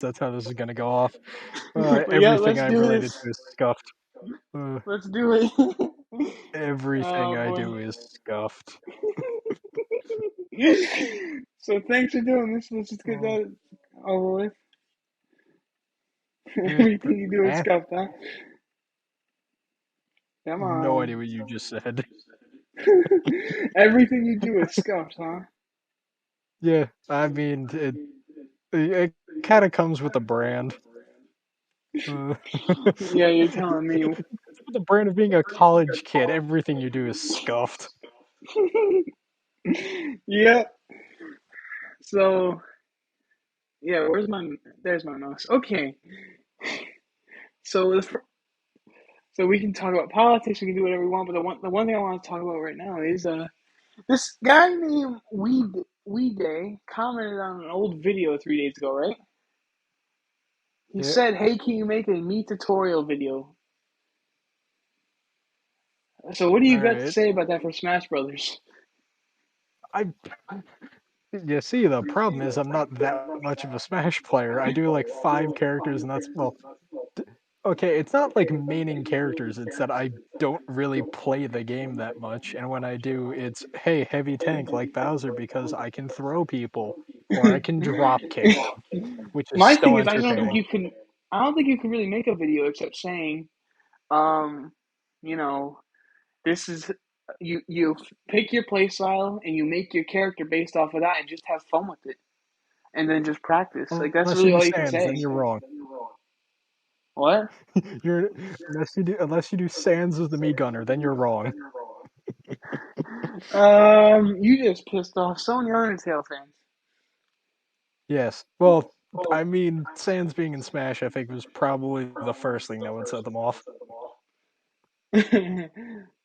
That's how this is gonna go off. But yeah, Everything let's I'm do related this. to is scuffed. Uh, Let's do it. Everything Oh I boy. do is scuffed. So thanks for doing this. Let's just get Oh, that over with. yeah. Everything you do is Eh? scuffed, huh? Come No on. idea what you just said. Everything you do is scuffed, huh? Yeah, I mean it kind of comes with the brand. Uh, Yeah, you're telling me. it's with the brand of being a college kid. Everything you do is scuffed. Yeah. So yeah, there's my mouse. Okay. So so we can talk about politics. We can do whatever we want. But the one thing I want to talk about right now is this guy named Weed Day commented on an old video 3 days ago, right? He Yeah, said, "Hey, can you make a me tutorial video?" So what do all you got to right. say about that for Smash Brothers? I You see, the problem is I'm not that much of a Smash player. I do like 5 characters, and that's well. Okay, it's not like maining characters. It's that I don't really play the game that much, and when I do, it's hey, heavy tank like Bowser because I can throw people or I can drop kick them, which is My still thing is, I don't think entertaining. you can. I don't think you can really make a video except saying, um, you know, this is you pick your play style and you make your character based off of that and just have fun with it and then just practice. Like that's Unless you really do all you can Sans, say. then you're wrong. What? You're unless you do Sans as the me gunner, then you're wrong. You just pissed off so many Undertale fans. Yes. Well, I mean, Sans being in Smash, I think was probably the first thing that would set them off.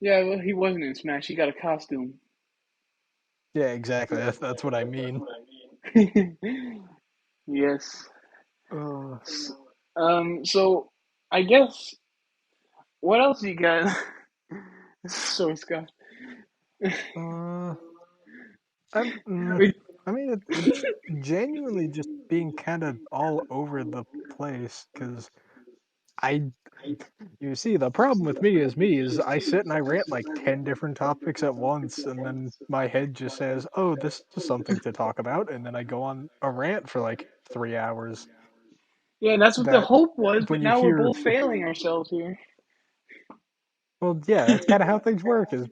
Yeah, well, he wasn't in Smash. He got a costume. Yeah, exactly. That's what I mean. Yes. Uh, So I guess what else you got? This is so scuffed. uh, I'm, I mean, it's genuinely just being kind of all over the place because I, you see, the problem with me is I sit and I rant like 10 different topics at once, and then my head just says, "Oh, this is something to talk about," and then I go on a rant for like 3 hours. Yeah, and that's what the That hope was, but when you now we're hear both failing ourselves here. Well, yeah, that's kind of how things work. Is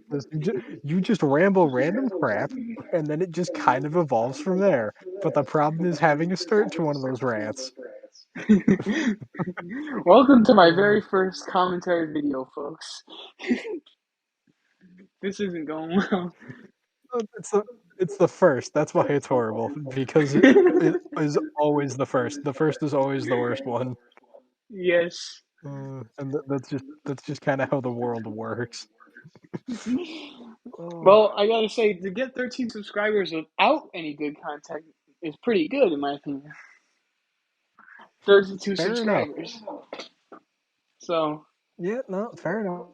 you just ramble random crap, and then it just kind of evolves from there. But the problem is having a start to one of those rants. Welcome to my Uh, very first commentary video, folks. This isn't going well. it's the first. That's why it's horrible because it is always the first. The first is always the worst one, Yes. and that's just kind of how the world works. Uh, Well, I gotta say, to get 13 subscribers without any good content is pretty good, in my opinion. 32 Fair enough. subscribers. So, Yeah, no, fair enough.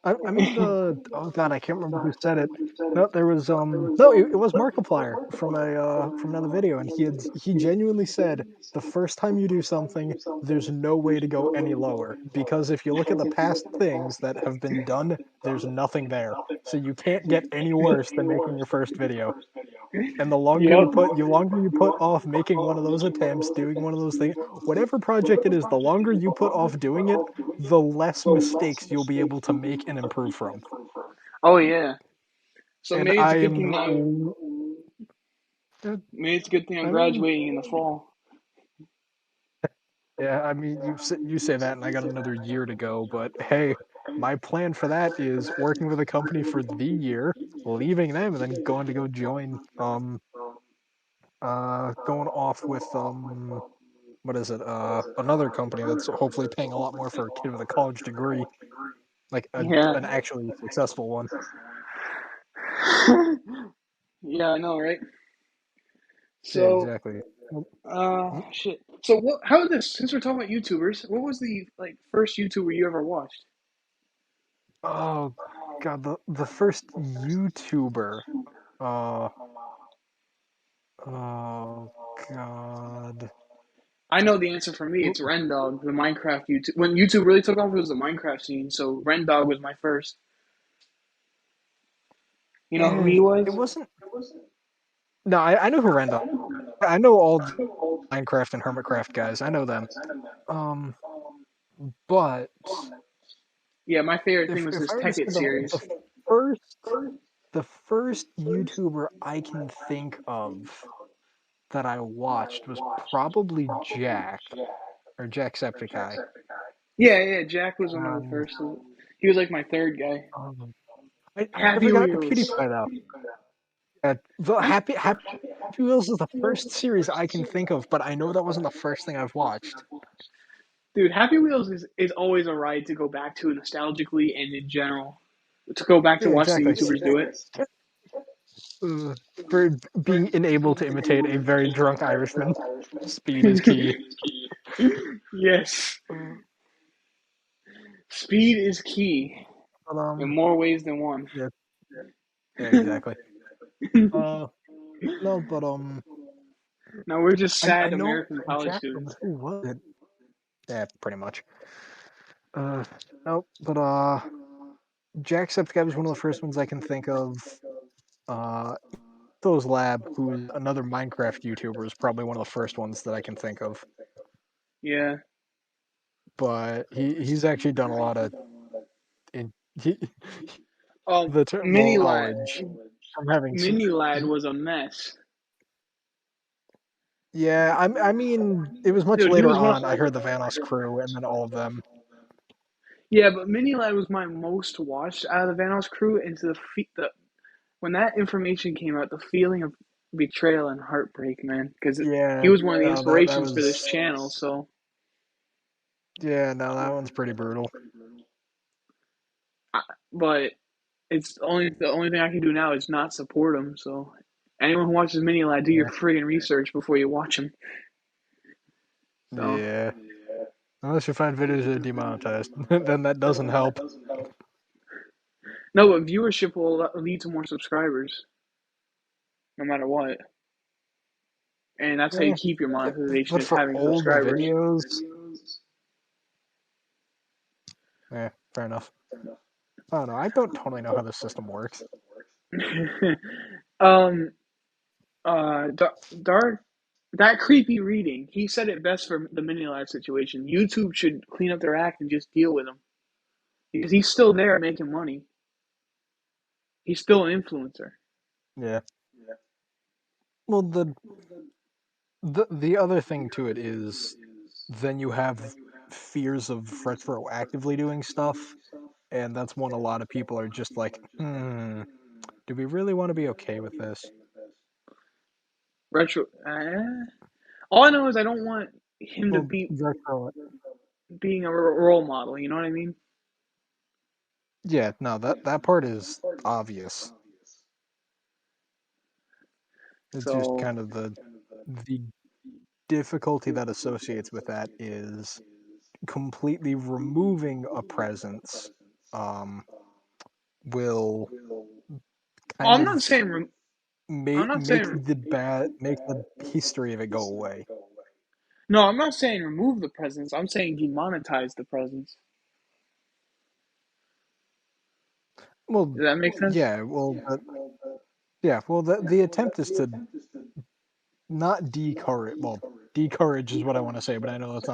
I mean the oh god, I can't remember who said it. No, there was no, it was Markiplier from another video, and he genuinely said the first time you do something, there's no way to go any lower because if you look at the past things that have been done, there's nothing there. So you can't get any worse than making your first video. And yep. the longer you put off making one of those attempts, doing one of those things, whatever project it is, the longer you put off doing it, the less mistakes you'll be able to make and improve from. Oh yeah. So And maybe it's I a good am, thing that uh, maybe it's a good thing I'm I mean, graduating in the fall. yeah, I mean, you say that, and I got another year to go. But hey, my plan for that is working with a company for the year, leaving them, and then going to go join, going off with what is it? Another company that's hopefully paying a lot more for a kid with a college degree, like Yeah. an actually successful one. Yeah, I know, right? Yeah, So, exactly. Well, shit. So what? How this? Since we're talking about YouTubers, what was the like first YouTuber you ever watched? oh god, the first YouTuber. Uh oh god. I know the answer for me. It's Rendog, the Minecraft YouTube. When YouTube really took off, it was the Minecraft scene. So Rendog was my first. You know who he It was? wasn't. No, I know who Randall. I know all the Minecraft and Hermitcraft guys. I know them. Um, but Yeah, my favorite thing was if his I were to Tech say It series. first the first YouTuber I can think of that I watched was probably Jack or Jacksepticeye. Yeah, yeah, Jack was one of the Um, first. He was like my third guy. I Happy forgot Wheels. PewDiePie though. The Happy Wheels is the first series I can think of, but I know that wasn't the first thing I've watched. Dude, Happy Wheels is always a ride to go back to nostalgically and in general. To go back to Yeah, watch the exactly. YouTubers do it. Uh, for being unable to imitate a very drunk Irishman, speed is key. Yes. Uh, Speed is key but in more ways than one. yeah, yeah, exactly. Uh, no, but Now we're just I sad know American college Jack, but students. who was it? Yeah, pretty much. Uh, no, but Jacksepticeye was one of the first ones I can think of. Uh, Those Lab, who's another Minecraft YouTuber, is probably one of the first ones that I can think of. Yeah. But he's actually done a lot of in he, the term Mini Lad. knowledge from having seen. Mini Lad was a mess. Yeah, I mean, it was much Dude, he later was one. on. I heard the Vanos crew and then all of them. Yeah, but Mini Lad was my most watched out of the Vanos crew. And to the when that information came out, the feeling of betrayal and heartbreak, man, because he Yeah, was one of the no, that inspirations for this was channel. So, yeah, no, that one's pretty brutal. but it's the only thing I can do now is not support him. So, anyone who watches Mini Lad, do your Yeah, friggin' research before you watch him. So, yeah. Unless you find videos are demonetized, then that doesn't help. no, but viewership will lead to more subscribers, no matter what. And that's how you Yeah, keep your monetization but is for having old subscribers. videos, yeah, fair enough. I don't know. I don't totally know how the system works. um, Dark, that creepy reading. He said it best for the mini live situation. YouTube should clean up their act and just deal with him because he's still there making money. He's still an influencer. Yeah. Well, the other thing to it is then you have fears of retroactively doing stuff, and that's when a lot of people are just like, do we really want to be okay with this? Retro. All I know is I don't want him to Well, be retro, being a role model. You know what I mean? yeah, no, that part is obvious. It's just So kind of the difficulty that associates with that is completely removing a presence um, will kind I'm not of saying. I'm not make saying. the history of it go away. No, I'm not saying remove the presence. I'm saying demonetize the presence. Well, Does that make sense? yeah, well, yeah, well, the attempt is to not decourage. Well, decourage is what I want to say, but I know that's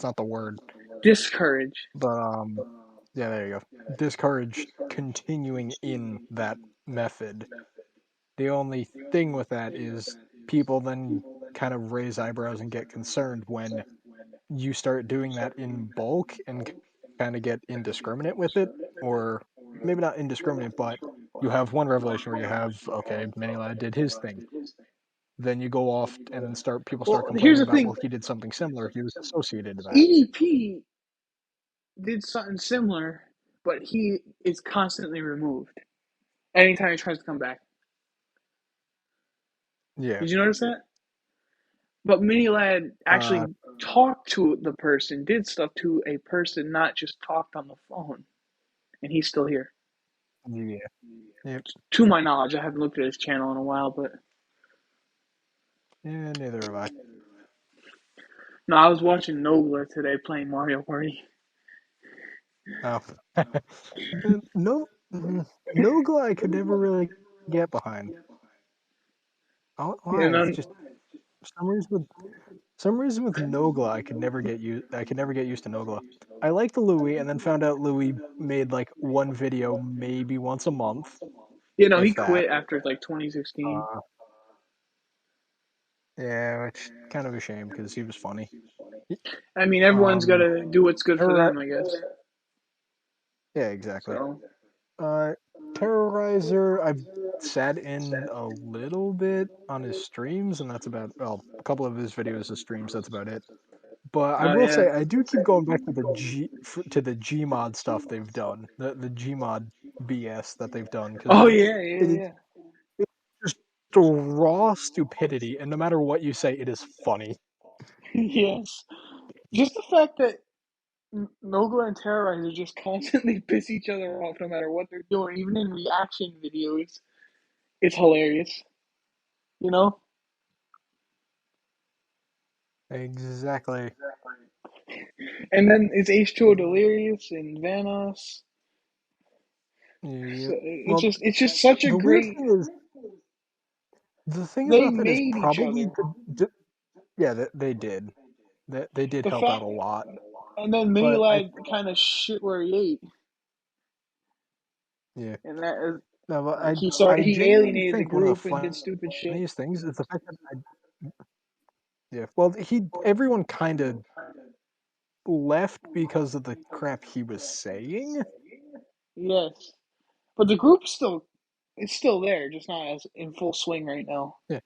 not the word. Discourage. But yeah, there you go. Discourage continuing in that method. The only thing with that is people then kind of raise eyebrows and get concerned when you start doing that in bulk and kind of get indiscriminate with it, or maybe not indiscriminate, but you have one revelation where you have, okay, Manilad did his thing. Then you go off and then people Well, start here's complaining the about, thing. well, he did something similar. He was associated to that. EDP did something similar, but he is constantly removed anytime he tries to come back. Yeah. Did you notice that? But Mini Lad Uh, actually talked to the person, did stuff to a person, not just talked on the phone, and he's still here. yeah. Yep. To my knowledge, I haven't looked at his channel in a while, but Yeah, neither have I. No, I was watching Nogla today playing Mario Party. Oh, no, Nogla I could never really get behind. Oh, why? And It's then, just for some reason with Nogla I could never get used. I could never get used to Nogla. I liked Louis, and then found out Louis made like one video maybe once a month, he if that. quit after like 2016. Uh, yeah, which kind of a shame because he was funny. He- I mean, everyone's got Um, to do what's good for Terror, them, I guess. yeah, exactly. So, Uh, Terrorizer, I've sat in a little bit on his streams, and that's about, well, a couple of his videos of streams. That's about it. But I oh will yeah, say, I do keep going back to the to the Gmod stuff they've done, the Gmod BS that they've done, because oh yeah, yeah, it yeah. it's just a raw stupidity, and no matter what you say, it is funny. Yes, just the fact that Nogla and Terrorizer just constantly piss each other off no matter what they're doing, even in reaction videos. It's hilarious, you know? Exactly. And then it's H2O Delirious and Vanos. So Yep. Well, it's just such a the weird great. thing is, the thing They about that is made each probably other. yeah, they did. They did The help fact, out a lot. and then Mini But I Lad kind of shit where he ate, yeah. and that is No, but like I he genuinely alienated the think one of the group and did stupid shit. funniest things is the fact that yeah. Well, everyone kind of left because of the crap he was saying. Yes, but the group's still it's still there, just not as in full swing right now. Yeah.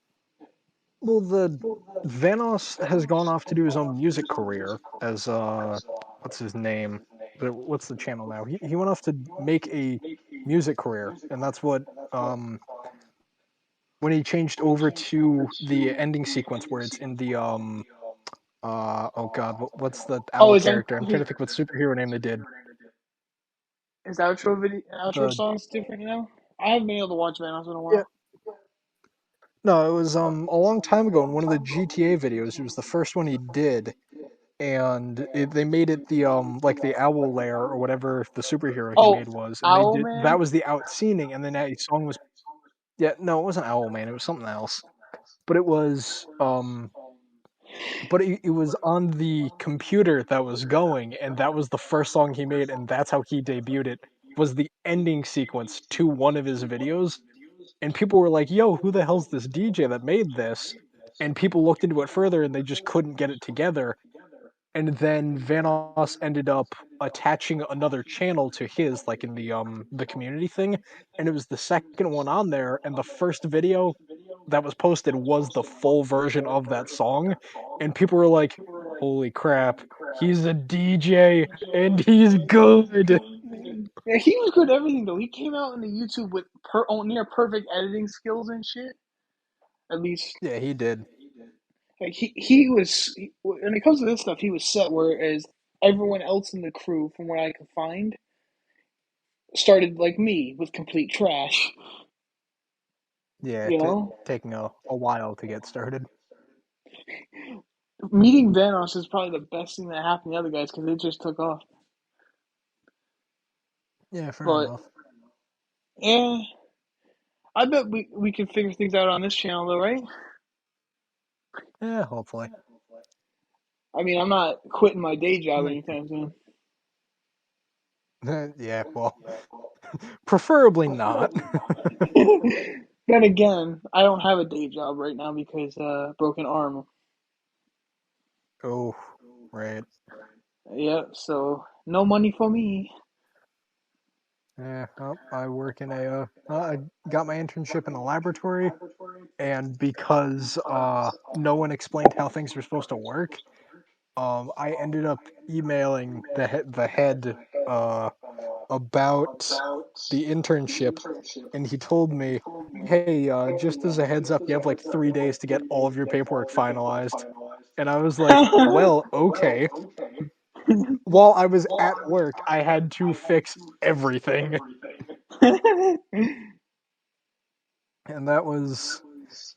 Well, the Vanos has gone off to do his own music career as what's his name? What's the channel now? He went off to make a music career, and that's what um when he changed over to the ending sequence where it's in the oh god, what's the Oh, owl character? I'm trying his to think what superhero name they did. outro video outro The song's different now? I haven't been able to watch Vanos in a yeah, while. no, it was a long time ago in one of the GTA videos. It was the first one he did, and they made it the like the owl lair or whatever the superhero he Oh, made was, and they Owl did that Man. was the outscening, and then that song was yeah, no, it wasn't Owl Man, it was something else, but it was but it was on the computer that was going, and that was the first song he made, and that's how he debuted it. Was the ending sequence to one of his videos, and people were like, "Yo, who the hell's this DJ that made this?" And people looked into it further, and they just couldn't get it together. And then Vanoss ended up attaching another channel to his, like in the community thing, and it was the second one on there, and the first video that was posted was the full version of that song, and people were like, "Holy crap, he's a DJ and he's good." Yeah, he was good at everything though. He came out in the YouTube with near perfect editing skills and shit. At least, Yeah, he did. like when it comes to this stuff, he was set. Whereas everyone else in the crew, from what I could find, started like me with complete trash. Yeah, You know, taking a while to get started. meeting Vanos is probably the best thing that happened to the other guys because it just took off. Yeah, fair But enough. yeah, I bet we can figure things out on this channel though, right? Yeah, hopefully. I mean, I'm not quitting my day job Like, anytime soon. yeah, well, preferably not. Then again, I don't have a day job right now because broken arm. Oh, right. Yeah, so no money for me. Yeah, well, I work in I got my internship in a laboratory, and because no one explained how things were supposed to work, I ended up emailing the head uh about the internship, and he told me, "Hey, just as a heads up, you have like 3 days to get all of your paperwork finalized." And I was like, "Well, okay." While I was at work, I had to fix everything, and that was.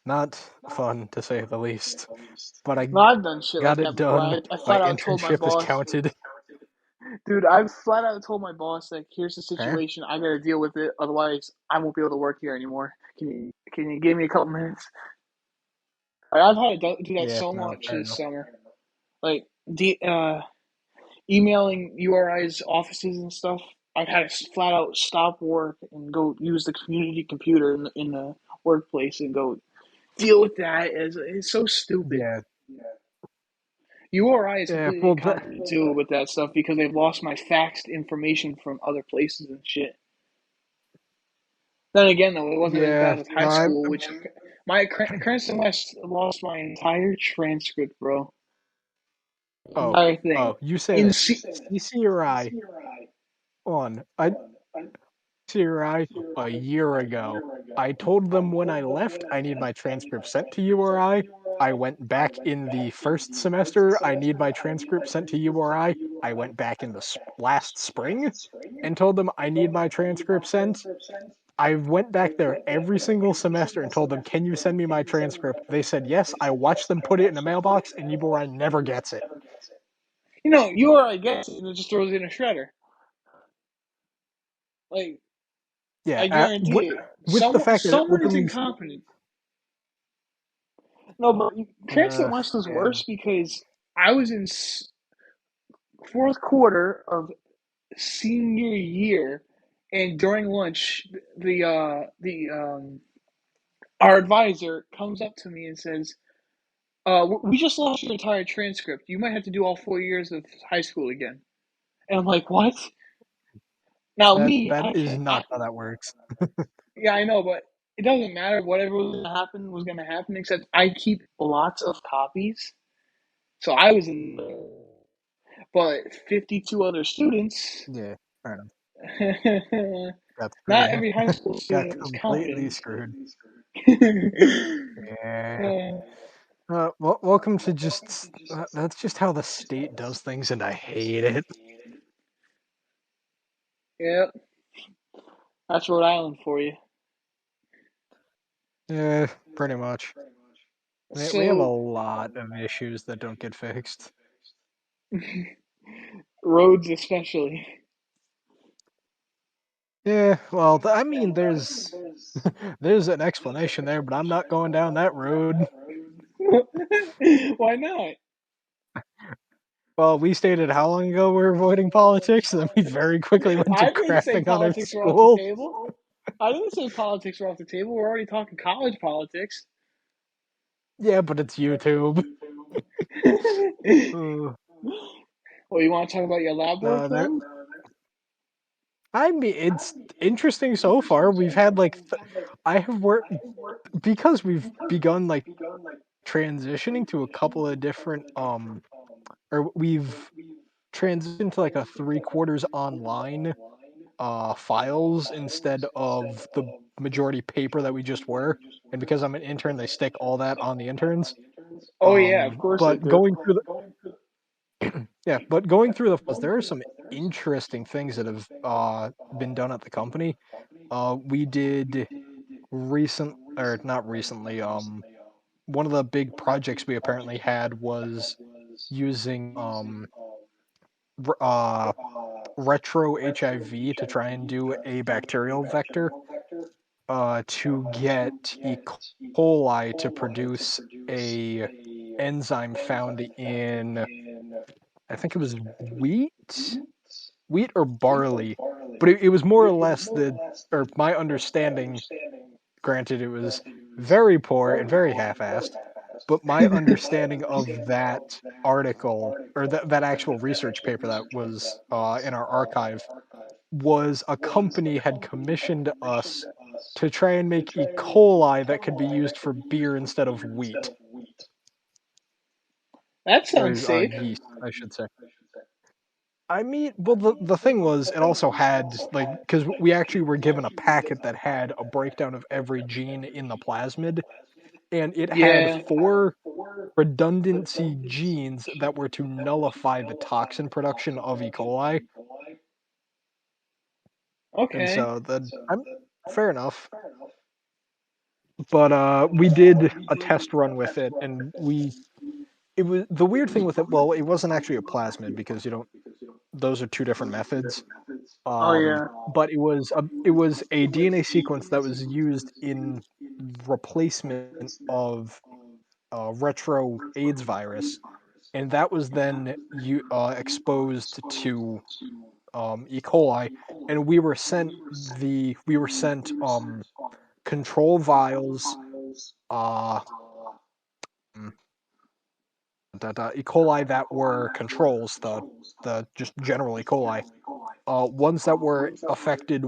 not fun to say the least, but I No, I've done shit like got that it before. done. I My flat out told my internship is boss, counted. dude, I flat out told my boss, like, here's the Eh? situation. I gotta deal with it. Otherwise, I won't be able to work here anymore. Can you give me a couple minutes? Like, I've had to do that Yeah, so no, much fair this enough. summer. Like, emailing URI's offices and stuff. I've had to flat out stop work and go use the community computer in the workplace and go deal with that. It's so stupid. Yeah, URI is yeah. completely Well, that, incompetent too with that stuff because they've lost my faxed information from other places and shit. Then again, though, it wasn't as yeah. bad with No, high school, which my Cranston West lost my entire transcript, bro. oh, Entire thing. oh. You say In that C- CCRI on. I CCRI a year ago. I told them when I left I need my transcript sent to URI. I went back in the first semester. I need my transcript sent to URI. I went back in the last spring and told them I need my transcript sent. I went back there every single semester and told them, "Can you send me my transcript?" They said yes. I watched them put it in a mailbox, and URI never gets it. URI gets it and it just throws it in a shredder. Like, Yeah, I guarantee it. with the fact that it Someone is openly, incompetent. No, but Cranston West was yeah, worse because I was in fourth quarter of senior year, and during lunch, the our advisor comes up to me and says, "We just lost your entire transcript. You might have to do all 4 years of high school again." And I'm like, "What?" Now, me, that I is can't. not how that works. Yeah, I know, but it doesn't matter. Whatever was gonna happen. Except I keep lots of copies, so I was in. But 52 other students. Yeah, fair enough. Got Not screwed. every high school Got student was completely competent. screwed. Yeah. uh, Welcome to just that's just how the state does things, and I hate it. yeah, that's Rhode Island for you. Yeah, pretty much. We have a So, lot of issues that don't get fixed. roads especially. Yeah, well, I mean, there's an explanation there, but I'm not going down that road. Why not? Well, we stated how long ago we're avoiding politics, and then we very quickly went to I didn't say crapping on our politics were off the school. table. I didn't say politics were off the table. We're already talking college politics. Yeah, but it's YouTube. Well, Uh, you want to talk about your lab work no, there. then? I mean, it's interesting so far. We've had I have worked because we've begun like transitioning to a couple of different or we've transitioned to like a three quarters online files instead of the majority paper that we just were. And because I'm an intern, they stick all that on the interns. Oh yeah, of course they But do. going through but going through the files, there are some interesting things that have been done at the company. We did recent or not recently. One of the big projects we apparently had was using r- uh retro HIV to try and do a bacterial vector to get E. coli to produce a enzyme found in I think it was wheat or barley, but it was more or less or my understanding. Granted, it was very poor and very half-assed, but my understanding of that article or that actual research paper that was in our archive was a company had commissioned us to try and make E. coli that could be used for beer instead of wheat That or sounds safe. yeast, I should say. I mean, well, the thing was, it also had like because we actually were given a packet that had a breakdown of every gene in the plasmid, and it had Yeah. four redundancy genes that were to nullify the toxin production of E. coli. And Okay. so I'm fair enough. But we did a test run with it, and we it was the weird thing with it. Well, it wasn't actually a plasmid because you don't. Those are two different methods. Oh yeah. But it was a DNA sequence that was used in replacement of retro AIDS virus, and that was then exposed to E. coli, and we were sent control vials, uh, mm, E. coli that were controls, the just general E. coli, ones that were affected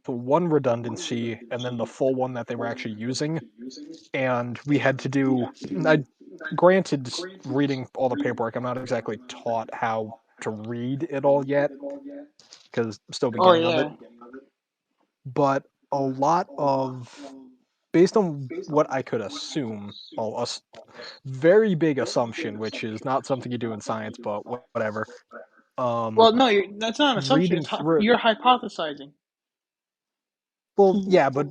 to one redundancy, and then the full one that they were actually using, and we had to do. I granted, reading all the paperwork, I'm not exactly taught how to read it all yet because I'm still Oh beginning of it, yeah. but a lot of based on what I could assume, very big assumption, which is not something you do in science, but whatever. Um, Well, no, that's not an assumption. reading through, You're hypothesizing. well, yeah, but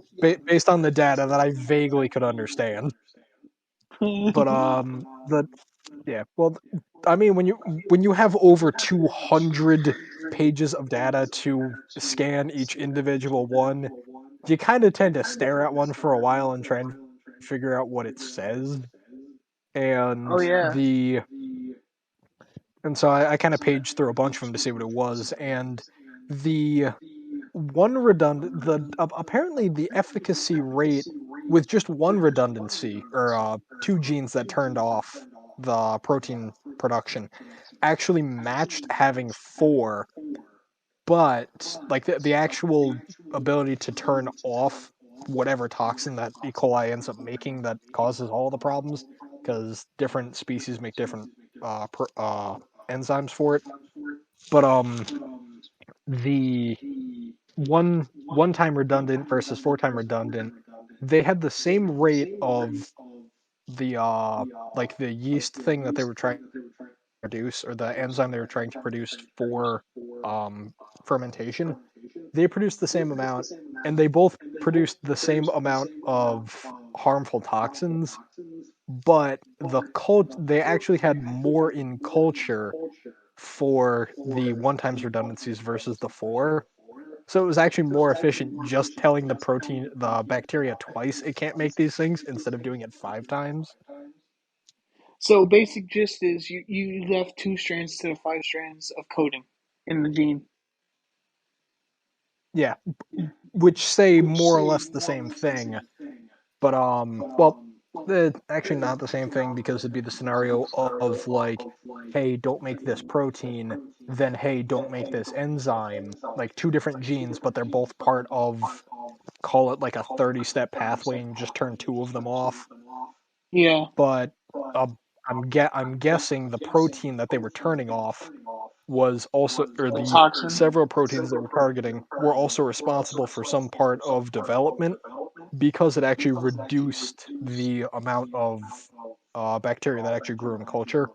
based on the data that I vaguely could understand, but the yeah, well, I mean, when you have over 200 pages of data to scan each individual one, you kind of tend to stare at one for a while and try and figure out what it says. Oh And yeah. the and so I kind of paged through a bunch of them to see what it was, and the one redundant the apparently the efficacy rate with just one redundancy or two genes that turned off the protein production actually matched having four, but like the actual ability to turn off whatever toxin that E. coli ends up making that causes all the problems, because different species make different enzymes for it. But the one time redundant versus four time redundant, they had the same rate of the like the yeast thing that they were trying to produce, or the enzyme they were trying to produce for um fermentation. They produced the same amount, and they both produced the same amount of harmful toxins, but they actually had more in culture for the one times redundancies versus the four. So it was actually more efficient just telling the bacteria twice it can't make these things instead of doing it five times. So basic gist is you left two strands instead of five strands of coding in the gene. Yeah, which say more or less the same thing, but well, actually not the same thing, because it'd be the scenario of like, hey, don't make this protein, then hey, don't make this enzyme, like two different genes, but they're both part of, call it like a 30-step pathway, and just turn two of them off. Yeah, But uh, I'm guessing the protein that they were turning off was also, or a the toxin. several proteins they were targeting were also responsible for some part of development, because it actually reduced the amount of bacteria that actually grew in culture.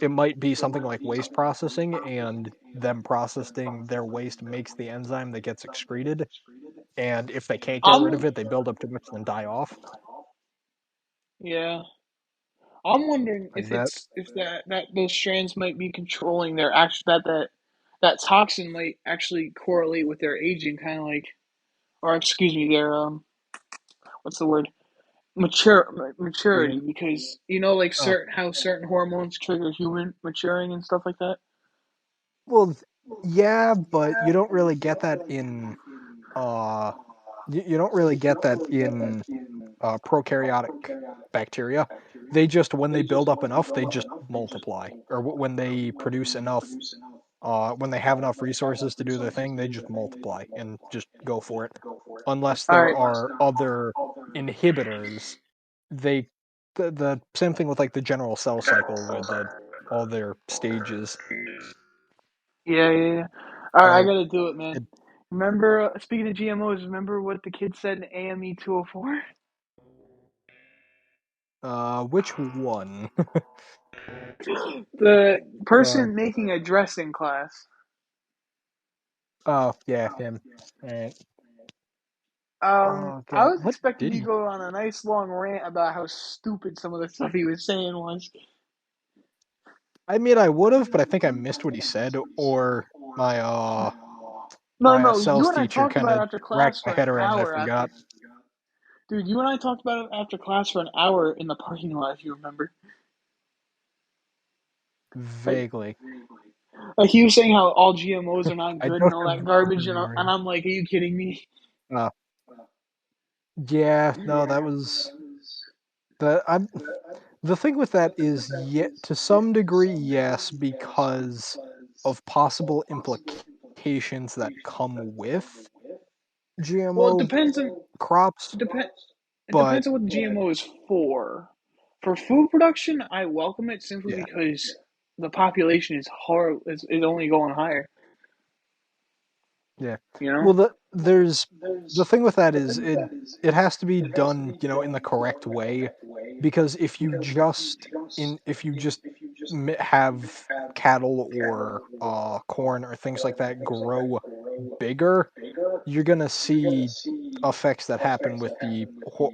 It might be something like waste processing, and them processing their waste makes the enzyme that gets excreted. And if they can't get rid of I'm it, they build up too much and then die off. yeah. I'm wondering Like if that. that those strands might be controlling their action that toxin might actually correlate with their aging, kind of like, or excuse me, their what's the word? Maturity, Aging. because like Oh. certain hormones trigger human maturing and stuff like that. Well, yeah, but you don't really get that in uh you don't really get that in prokaryotic bacteria. They just, when they build up enough, they just multiply. Or when they produce enough, when they have enough resources to do their thing, they just multiply and just go for it. Unless All there right. are other inhibitors, they the same thing with like the general cell cycle with all their stages. Yeah, yeah, yeah. All right, I Uh, gotta do it, man. it, Remember, speaking of GMOs, remember what the kid said in AME 204? which one? The uh, person making a dressing class. oh yeah, him. Alright. I God, was what expecting did you to he? go on a nice long rant about how stupid some of the stuff he was saying was. I mean, I would have, but I think I missed what he said, or my No, my no, you sales and I teacher talked kind about it of after racked class my for an head around and I hour after. forgot Dude, you and I talked about it after class for an hour in the parking lot, if you remember. Like, vaguely. like he was saying how all GMOs are not I good and don't all have that vivid garbage, and memory. I'm like, are you kidding me? Uh, yeah, no, that was the I'm the thing with that is yet to some degree, yes, because of possible implications that come with Well, it GMO depends on crops, it depend it but depends on what the GMO is for. For food production, I welcome it simply yeah. because the population is only going higher. Yeah. You know? Well, there's the thing with that is it has to be done, in the correct way, because if you just have cattle or corn or things like that grow bigger, you're gonna see effects that happen with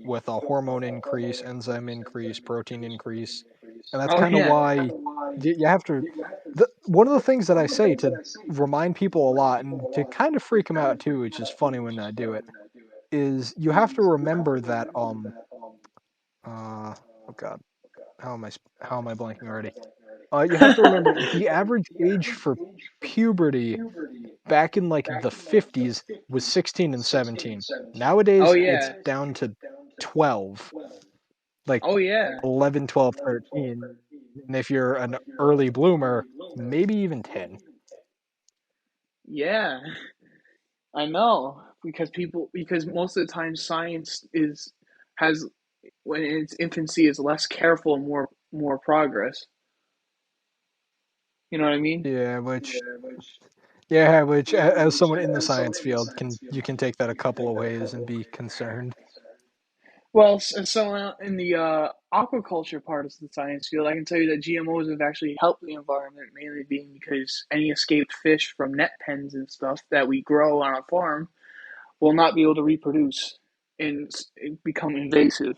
with a hormone increase, enzyme increase, protein increase, and that's Oh kind of yeah. why you have to. One of the things that I say to remind people a lot and to kind of freak them out too, which is funny when I do it, is you have to remember that oh god, how am I blanking already? You have to remember the average age for puberty back in like the 50s was 16 and 17. Oh Nowadays it's yeah. down to 12, like Oh yeah. 11, 12, 13. And if you're an early bloomer, maybe even 10. Yeah. I know because most of the time science is has when in its infancy is less careful and more progress. You know what I mean? Yeah, which as someone in the science field can you can take that a couple of ways and be concerned. Well, in the aquaculture part of the science field, I can tell you that GMOs have actually helped the environment, mainly being because any escaped fish from net pens and stuff that we grow on a farm will not be able to reproduce and become invasive.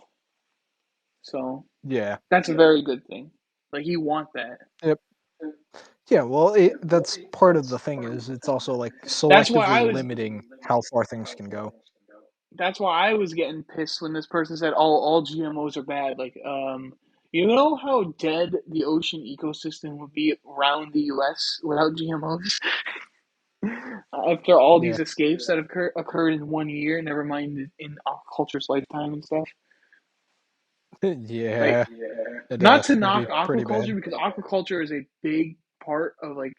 So Yeah. that's a very good thing. Like you want that. Yep. Yeah, well, that's part of the thing is it's also like That's why selectively I was limiting how far things can go. that's why I was getting pissed when this person said, "Oh, all GMOs are bad." Like, you know how dead the ocean ecosystem would be around the U.S. without GMOs? After all these Yeah. escapes that have occurred in 1 year, never mind in aquaculture's lifetime and stuff. Like, Yeah. not to It'd knock be pretty bad. aquaculture because aquaculture is a big part of like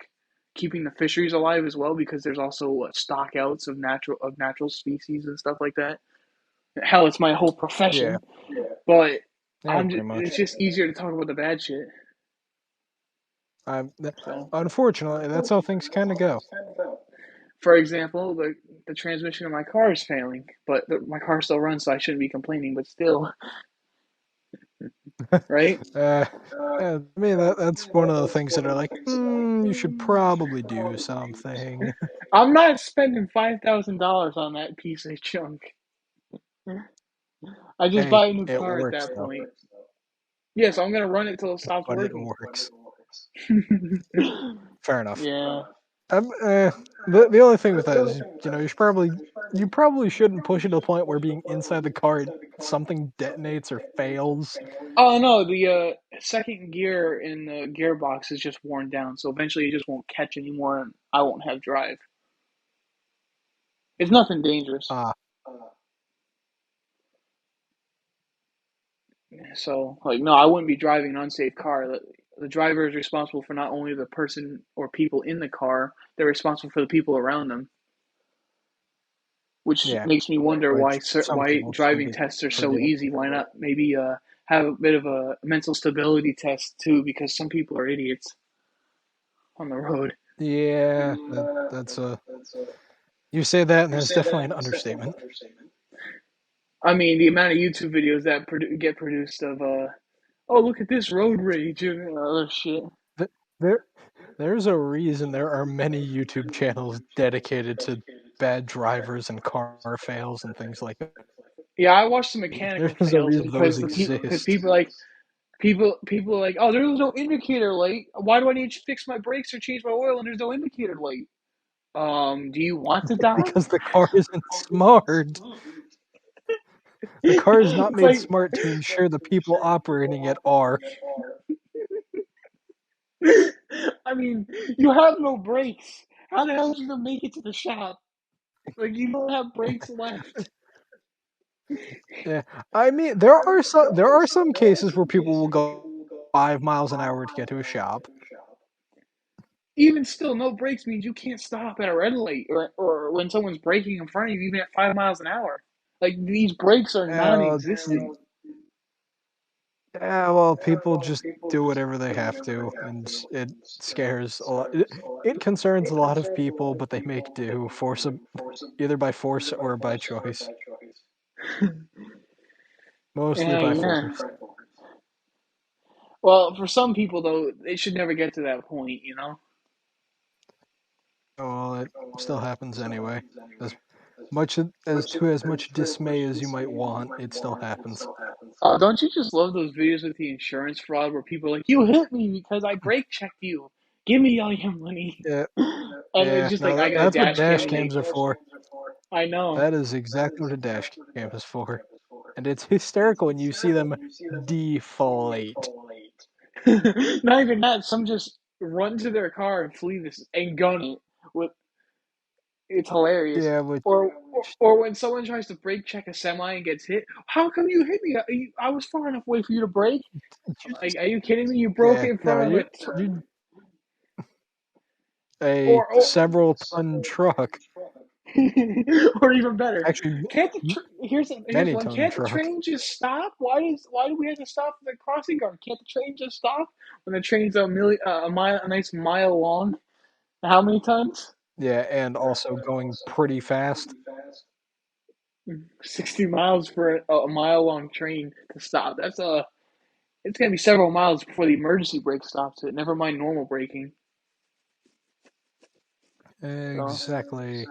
keeping the fisheries alive as well because there's also stockouts of natural species and stuff like that. Hell, it's my whole Yeah. profession. But Yeah, pretty it's much. just easier to talk about the bad shit. Um, th- So, Unfortunately, that's how things kind of go. for example, the transmission of my car is failing, but my car still runs, so I shouldn't be complaining. But still, right? uh, I mean that's one of the things that are like, you should probably do something. I'm not spending $5,000 on that piece of junk. I just Hey, buy a new it car at works that though, point. Yes, I'm gonna run it till it stops but it working. works. Fair enough. Yeah. Um, uh, the only thing with that is, you probably shouldn't push it to the point where being inside the car, something detonates or fails. Oh no, the second gear in the gearbox is just worn down, so eventually it just won't catch anymore, and I won't have drive. It's nothing dangerous. Ah, So, like, no, I wouldn't be driving an unsafe car. The driver is responsible for not only the person or people in the car, they're responsible for the people around them. Which yeah, makes me wonder which some why people can driving be tests are so pretty. easy. Why not maybe have a bit of a mental stability test too? Because some people are idiots on the road. Yeah, that's a. You say that, and that's definitely an understatement. I mean, the amount of YouTube videos that get produced of oh look at this road rage and other shit. Th- There, there's a reason there are many YouTube channels dedicated to bad drivers and car fails and things like that. Yeah, I watched the mechanical There's a fails reason those because because exist. people are like, oh, there was no indicator light. Why do I need to fix my brakes or change my oil and there's no indicator light? Do you want to die? Because the car isn't smart. The car is not It's made like, smart to ensure the people operating it are. I mean, you have no brakes. How the hell did you even make it to the shop? Like, you don't have brakes left. Yeah, I mean, there are some cases where people will go 5 miles an hour to get to a shop. Even still, no brakes means you can't stop at a red light or when someone's braking in front of you, even at 5 miles an hour. Like, these brakes are non You existent. Yeah, well, people just do whatever they have to, and it scares a lot. It concerns a lot of people, but they make do, either by force or by choice. Mostly by Yeah. force. Well, for some people, though, it should never get to that point, you know? Well, it still happens anyway. As as much dismay as you might want, it still happens. Don't you just love those videos with the insurance fraud where people are like, you hit me because I brake checked you. Give me all your money. Yeah, And it's yeah. just like, No, I got a that's what dash dash cam leak. cams are for. I know. That is exactly what a dash cam is for. And it's hysterical when you see them deflate. Not even that. Some just run to their car and flee this and gun it. With It's hilarious. Yeah, which Or when someone tries to brake check a semi and gets hit. How come you hit me? I was far enough away for you to brake. you Like, just are you kidding me? You broke yeah, in no, front of you a or several ton truck, or even better. actually Can't the here's many one. ton Can't the truck. train just stop? Why do we have to stop at the crossing guard? Can't the train just stop when the train's a nice mile long? How many tons? Yeah, and also going pretty fast. 60 miles for a mile long train to stop. It's gonna be several miles before the emergency brake stops it. Never mind normal braking. So Exactly.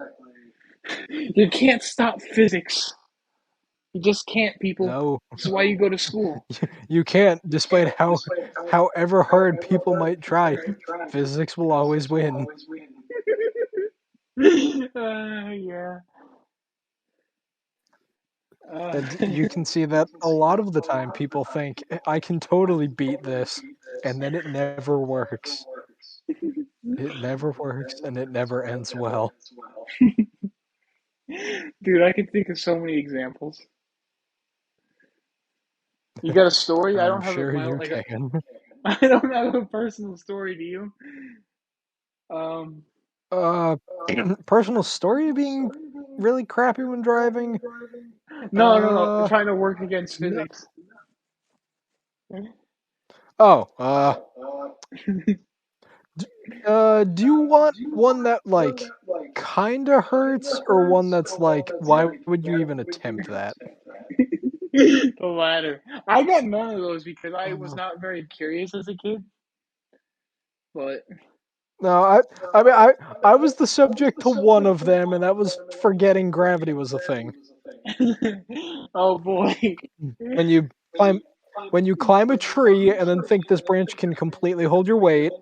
you can't stop physics. You just can't, people. No, This is why you go to school. you can't, despite however hard people might try. Physics will always win. Yeah. Uh, And you can see that a lot of the time people think, I can totally beat this, and then it never works. It never works, and it never ends well. dude, I can think of so many examples. You got a story? I I'm don't have sure my you like a, can. I don't have a personal story. Do you? Um, Uh, personal story being really crappy when driving? no, no, no. Uh, Trying to work against no. physics. Oh, d do you want one that, like, kinda hurts or one that's like, why would you even attempt that? The latter. I got none of those because I was Uh, not very curious as a kid. But no, I mean, I was the subject to one of them, and that was forgetting gravity was a thing. oh boy. When you climb when you climb a tree and then think this branch can completely hold your weight,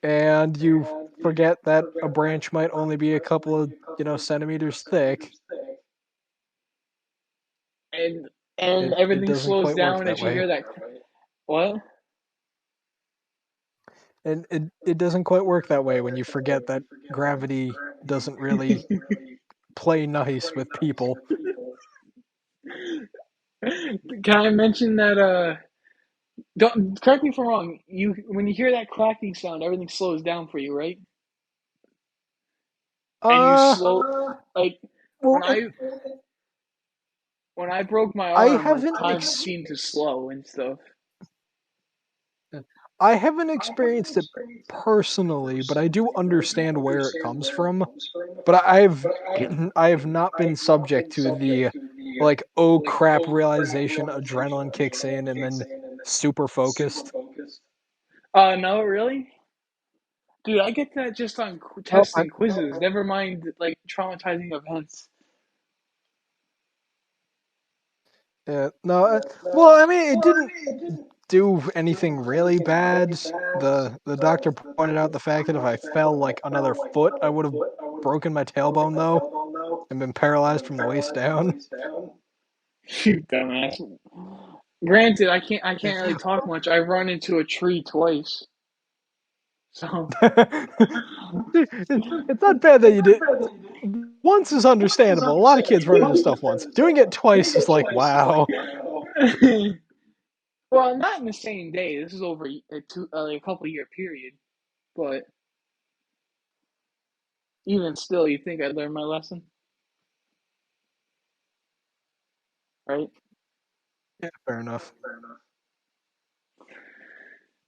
and you forget that a branch might only be a couple of, centimeters thick, and and it everything doesn't slows quite work down that as you way. hear that. What? And it doesn't quite work that way when you forget that gravity doesn't really play nice with people. Can I mention that? Don't correct me if I'm wrong. You when you hear that clacking sound, everything slows down for you, right? And you Uh, slow like well, when I broke my I arm, like haven't time ex seemed to slow and stuff. I haven't experienced it personally, but I do understand where it comes from. But I've I have not been subject to the, like, "Oh, crap," realization, adrenaline kicks in, and then super focused. No, really. Dude, I get that just on Oh, tests and quizzes. Never mind like traumatizing events. yeah, no. Well, I mean, it didn't do anything really bad. The doctor pointed out the fact that if I fell like another foot, I would have broken my tailbone though and been paralyzed from the waist down. You dumbass. Granted, I can't really talk much. I run into a tree twice. So It's not bad that you did. Once is understandable. A lot of kids run into stuff once. Doing it twice is like, wow. well, not in the same day. This is over a couple year period. But even still, you think I learned my lesson, right? Yeah, fair enough.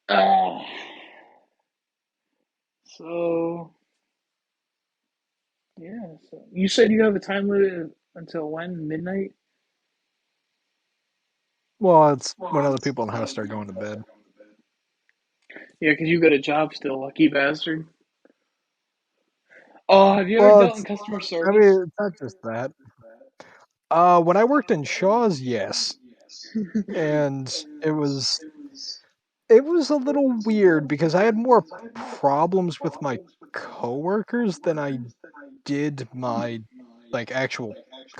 Uh, so yeah. So you said you have a time limit until when? Midnight? Well, it's when other people in the house start going to bed. Yeah, because you got a job still, lucky bastard. Oh, have you ever Well, dealt in it's. customer I service? mean, it's not just that. When I worked in Shaw's, yes, and it was a little weird because I had more problems with my coworkers than I did my like actual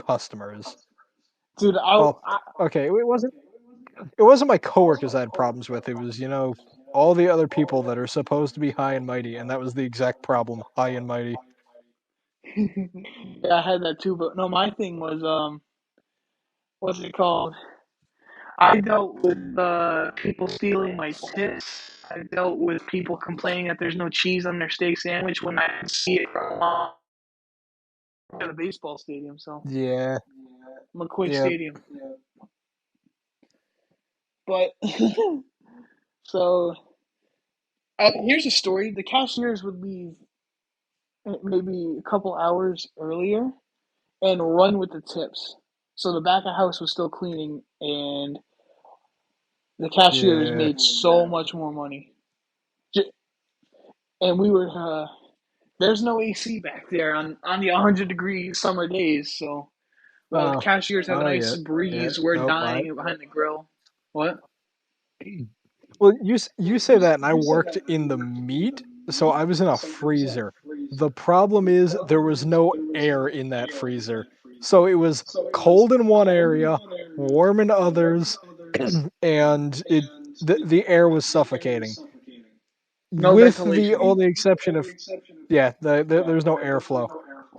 customers. Dude, Well, okay, it wasn't my coworkers I had problems with. It was, all the other people that are supposed to be high and mighty, and that was the exact problem, high and mighty. yeah, I had that too. But no, my thing was what's it called? I dealt with people stealing my tips. I dealt with people complaining that there's no cheese on their steak sandwich when I could see it from at a baseball stadium. So Yeah, McCoy yeah. Stadium. But so here's a story: the cashiers would leave maybe a couple hours earlier and run with the tips. So the back of house was still cleaning, and the cashiers Yeah. made so much more money. And we were there's no AC back there on the 100-degree summer days. So while the Oh, cashiers have a oh nice yeah, yeah. breeze, we're Nope. dying behind the grill. What? Well, you say that, and I worked in the meat, so I was in a freezer. The problem is there was no air in that freezer, so it was cold in one area, warm in others, and the air was suffocating. No With the ventilation. only exception of, yeah, there's no airflow.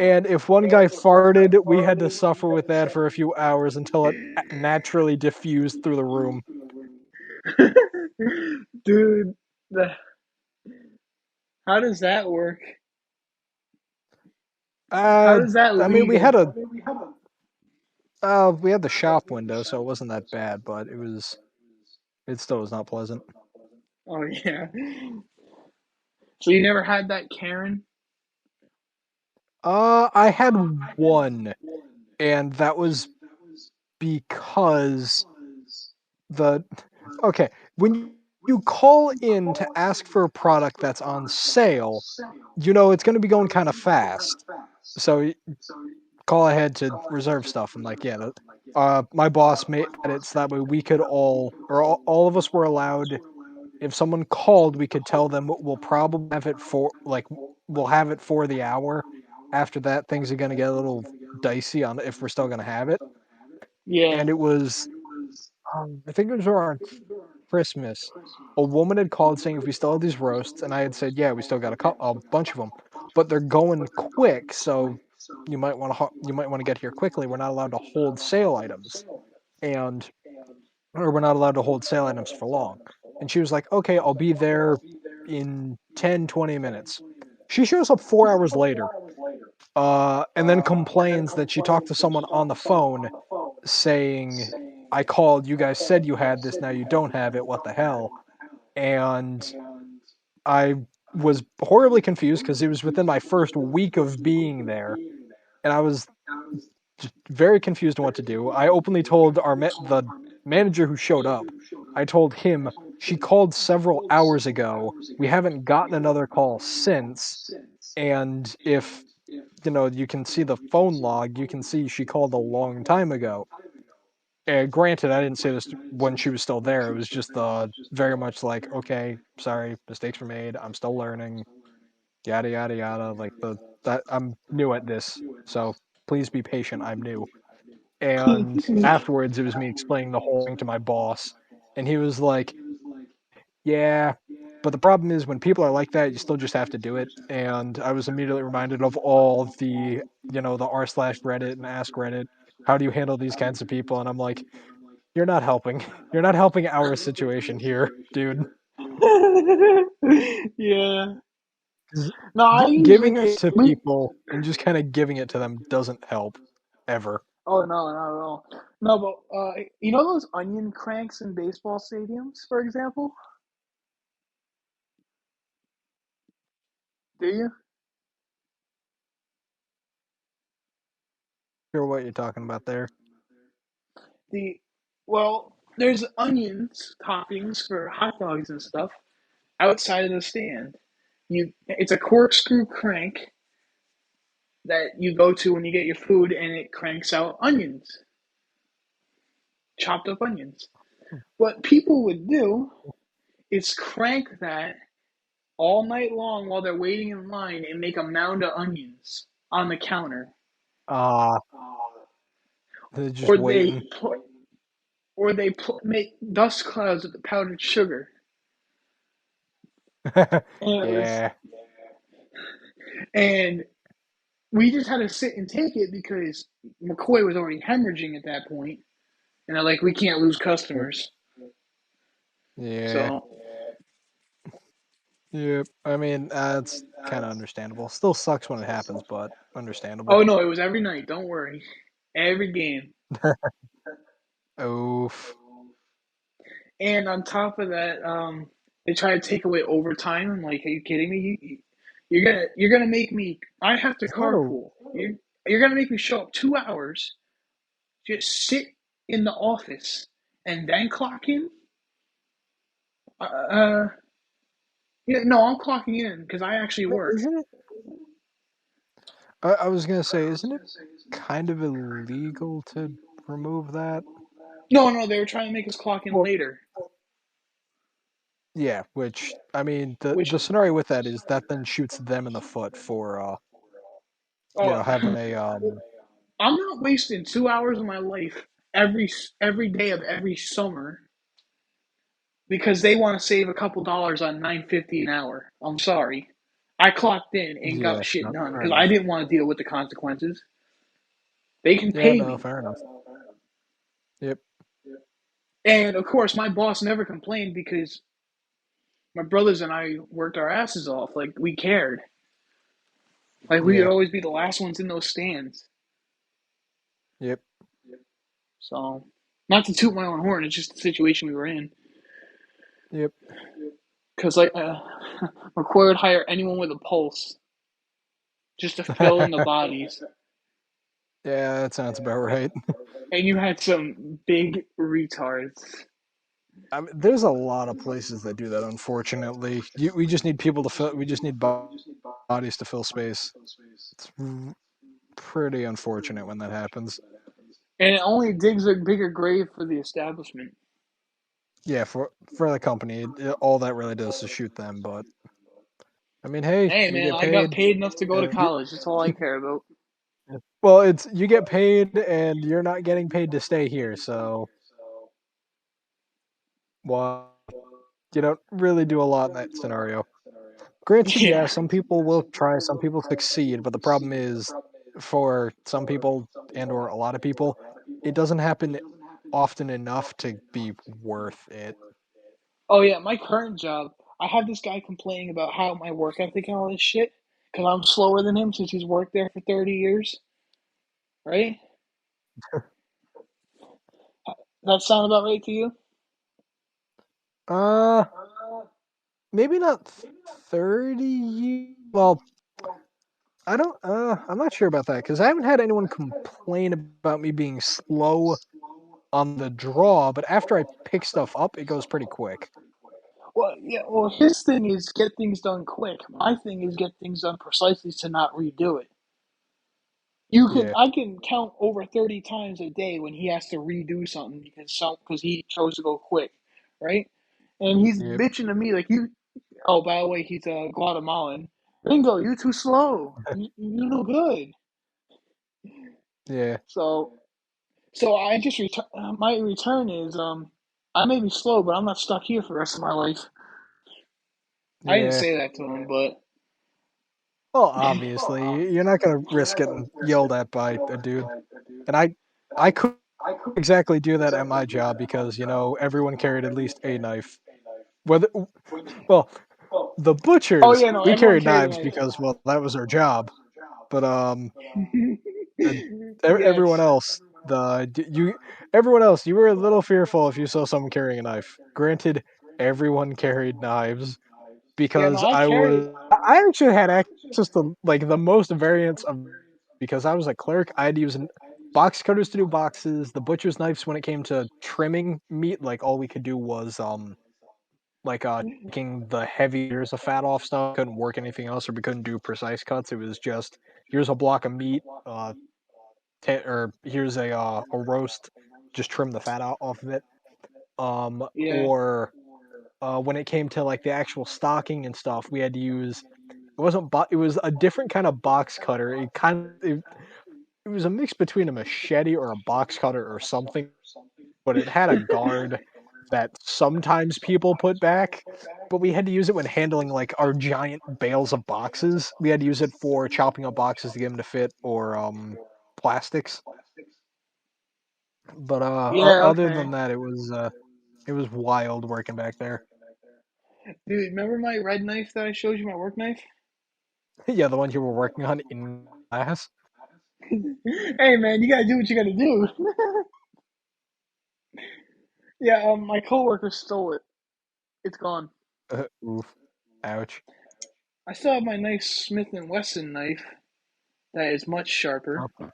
And if one guy farted, we had to suffer with that for a few hours until it naturally diffused through the room. Dude, the, how does that work? How Uh, does that I mean, legal? we had the shop window, so it wasn't that bad, but it still was not pleasant. Oh yeah. So you never had that Karen? I had one, and that was because the okay, when you call in to ask for a product that's on sale, it's going to be going kind of fast. So call ahead to reserve stuff. And like, yeah, my boss made it so that way we could all of us were allowed. If someone called, we could tell them we'll probably have it for like we'll have it for the hour. After that, things are going to get a little dicey on if we're still going to have it. Yeah. And it was, I think it was around Christmas. A woman had called saying if we still have these roasts, and I had said, yeah, we still got a bunch of them, but they're going quick, so you might want to get here quickly. We're not allowed to hold sale items, and or we're not allowed to hold sale items for long. And she was like, okay, I'll be there in 10, 20 minutes. She shows up 4 hours later, and then complains that she talked to someone on the phone saying, I called, you guys said you had this, now you don't have it, what the hell? And I was horribly confused because it was within my first week of being there, and I was just very confused on what to do. I openly told the manager who showed up. I told him. she called several hours ago. We haven't gotten another call since, and if, you can see the phone log, you can see she called a long time ago. Granted, I didn't say this when she was still there. It was just very much like, okay, sorry, mistakes were made. I'm still learning, yada yada yada. Like that I'm new at this, so please be patient. I'm new. And afterwards, it was me explaining the whole thing to my boss, and he was like, "Yeah, but the problem is when people are like that, you still just have to do it." And I was immediately reminded of all the, the r/Reddit and Ask Reddit. How do you handle these kinds of people? And I'm like, you're not helping. You're not helping our situation here, dude. Yeah. 'Cause No, I usually giving it to we. people and just kind of giving it to them doesn't help ever. Oh no, not at all. No, but you know those onion cranks in baseball stadiums, for example? Do you? Sure, what you're talking about there. The well, there's onions toppings for hot dogs and stuff outside of the stand. It's a corkscrew crank that you go to when you get your food, and it cranks out onions, chopped up onions. What people would do is crank that all night long while they're waiting in line and make a mound of onions on the counter, Ah, they're just or they waiting. put, make dust clouds with the powdered sugar. And it was, Yeah. and we just had to sit and take it because McCoy was already hemorrhaging at that point, and they're like, we can't lose customers. Yeah. So, Yep. I mean, it's kind of understandable. Still sucks when it happens, but understandable. oh no, it was every night. Don't worry, every game. Oof. And on top of that, they try to take away overtime. I'm like, are you kidding me? You're gonna make me. I have to Is that a carpool. You're gonna make me show up 2 hours, just sit in the office, and then clock in. Uh, yeah, no, I'm clocking in because I actually work. isn't it? I was gonna say, isn't it kind of illegal to remove that? No, no, they were trying to make us clock in Well, later, yeah. Which I mean, which the scenario with that is that then shoots them in the foot for oh, having a I'm not wasting 2 hours of my life every day of every summer because they want to save a couple dollars on 9.50 an hour. I'm sorry. I clocked in and got yeah. shit No, done fair because I enough. didn't want to deal with the consequences. They can Yeah. pay No, me. fair enough. Yep. And of course, my boss never complained because my brothers and I worked our asses off. Like, we cared. Like, we would Yeah. always be the last ones in those stands. Yep. So, not to toot my own horn, it's just the situation we were in. Yep. Because, like, McCoy would hire anyone with a pulse just to fill in the bodies. Yeah, that sounds about right. And you had some big retards. I mean, there's a lot of places that do that. Unfortunately, we just need people to fill. We just need bodies to fill space. It's pretty unfortunate when that happens. And it only digs a bigger grave for the establishment. Yeah, for the company, all that really does is shoot them. But I mean, hey, Hey, you man, get I got paid, paid enough to go to and college. That's all I care about. well, it's you get paid, and you're not getting paid to stay here. So, well, you don't really do a lot in that scenario. Granted, yeah, Yeah. some people will try, some people succeed, but the problem is for some people and or a lot of people, it doesn't happen often enough to be worth it. Oh, yeah, my current job, I have this guy complaining about how my work ethic and all this shit, because I'm slower than him since he's worked there for 30 years, right? That sound about right to you? Uh, maybe not 30 years. Well, I'm not sure about that because I haven't had anyone complain about me being slow on the draw, but after I pick stuff up, it goes pretty quick. Well, yeah. Well, his thing is get things done quick. My thing is get things done precisely to not redo it. Yeah, I can count over 30 times a day when he has to redo something because he chose to go quick, right? And he's yep, bitching to me like you. Oh, by the way, he's a Guatemalan. Bingo, you too slow. You do good. yeah, So so I just return. My return is I may be slow, but I'm not stuck here for the rest of my life. I didn't yeah. say that to him, but Well, obviously, you're not gonna risk getting yelled at by a dude. And I couldn't exactly do that at my job because, everyone carried at least a knife. Whether well, the oh butchers, yeah, no, we everyone carried carried a knives knife. because, well, that was our job. But uh, everyone Yes. else, everyone else, you were a little fearful if you saw someone carrying a knife. Granted, everyone carried knives Yeah, no, because I carry. I actually had access to like the most variants of knives because I was a clerk. I had to use box cutters to do boxes, the butcher's knives when it came to trimming meat. Like all we could do was taking the heavy layers of fat off stuff. Couldn't work anything else, or we couldn't do precise cuts. It was just here's a block of meat, or here's a roast. Just trim the fat out off of it. Yeah, Or when it came to like the actual stocking and stuff, we had to use it wasn't it was a different kind of box cutter. It was a mix between a machete or a box cutter or something, but it had a guard that sometimes people put back, but we had to use it when handling like our giant bales of boxes. We had to use it for chopping up boxes to get them to fit or plastics. But yeah, other okay. than that, it was wild working back there. Dude, remember my red knife that I showed you, my work knife? Yeah, the ones you were working on in class. Hey man, you gotta do what you gotta do. Yeah, my coworker stole it. It's gone. Oof, ouch. I still have my nice Smith and Wesson knife that is much sharper, Oh,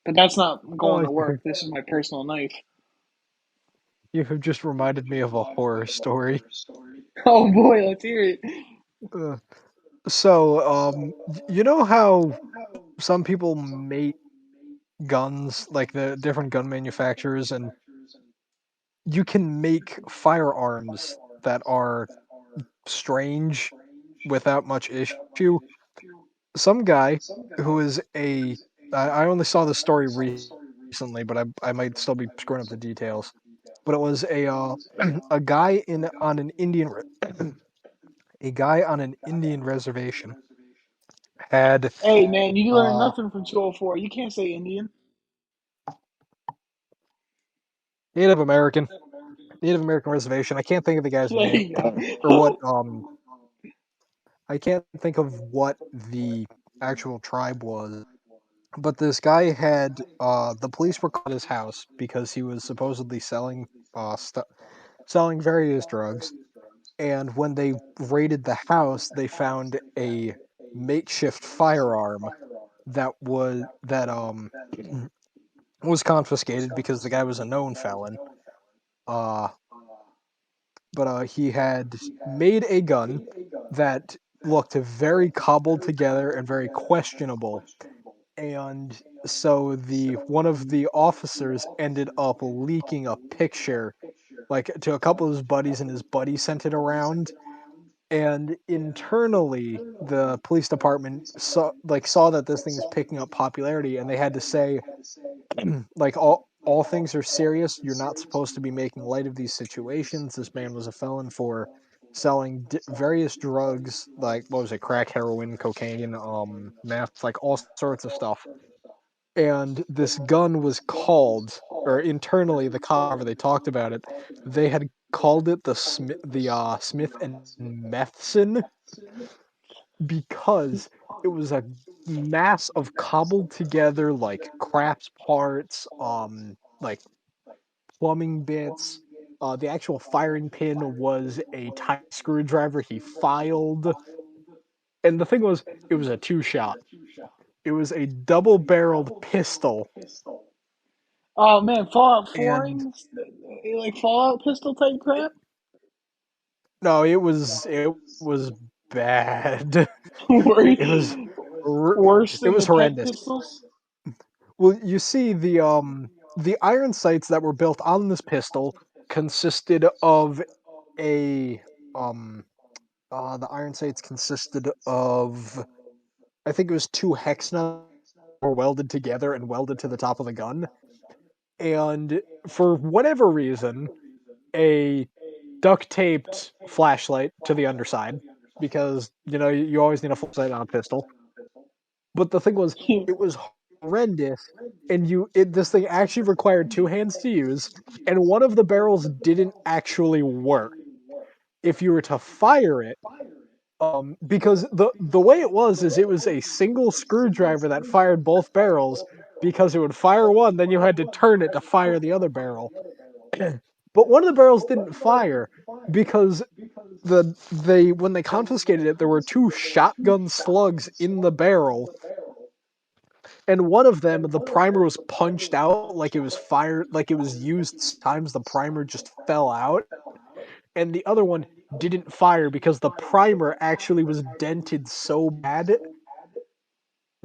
but that's not oh, going to work. This is my personal knife. you have just reminded me of a horror story. Oh boy, let's hear it. Uh, you know how some people make guns, like the different gun manufacturers, and you can make firearms that are strange without much issue. Some guy who is I only saw this story recently, but I might still be screwing up the details. But it was a guy in on an a guy on an Indian reservation had Hey man, you learn uh nothing from 204. You can't say Indian. Native American Native American reservation. I can't think of the guy's There name you or what go. I can't think of what the actual tribe was. But this guy had the police were called at his house because he was supposedly selling various drugs. And when they raided the house, they found a makeshift firearm that was confiscated because the guy was a known felon. Uh, but he had made a gun that looked very cobbled together and very questionable. And so the one of the officers ended up leaking a picture like to a couple of his buddies, and his buddy sent it around. And internally, the police department saw that this thing is picking up popularity, and they had to say, like all things are serious. You're not supposed to be making light of these situations. This man was a felon for selling various drugs, like what was it, crack, heroin, cocaine, meth, like all sorts of stuff. And this gun was called, or internally, the cover they talked about it. They had called it Smith and Methson because it was a mass of cobbled together like craps parts, like plumbing bits. The actual firing pin was a tiny screwdriver he filed, and the thing was, it was a two shot. It was a double-barreled pistol, Oh man, Fallout 4 and and like Fallout pistol type crap. No, it was bad. Wor- It was hor- Worse it than was the Tet horrendous. pistols? Well, you see, the iron sights that were built on this pistol consisted of a um the iron sights consisted of, I think it was two hex nuts were welded together and welded to the top of the gun. And for whatever reason, a duct taped flashlight to the underside, because you always need a flashlight on a pistol. But the thing was, it was horrendous, and this thing actually required two hands to use, and one of the barrels didn't actually work. If you were to fire it, because the way it was is it was a single screwdriver that fired both barrels, because it would fire one, then you had to turn it to fire the other barrel. But one of the barrels didn't fire because they when they confiscated it, there were two shotgun slugs in the barrel, and one of them, the primer was punched out like it was fired, like it was used times the primer just fell out, and the other one didn't fire because the primer actually was dented so bad,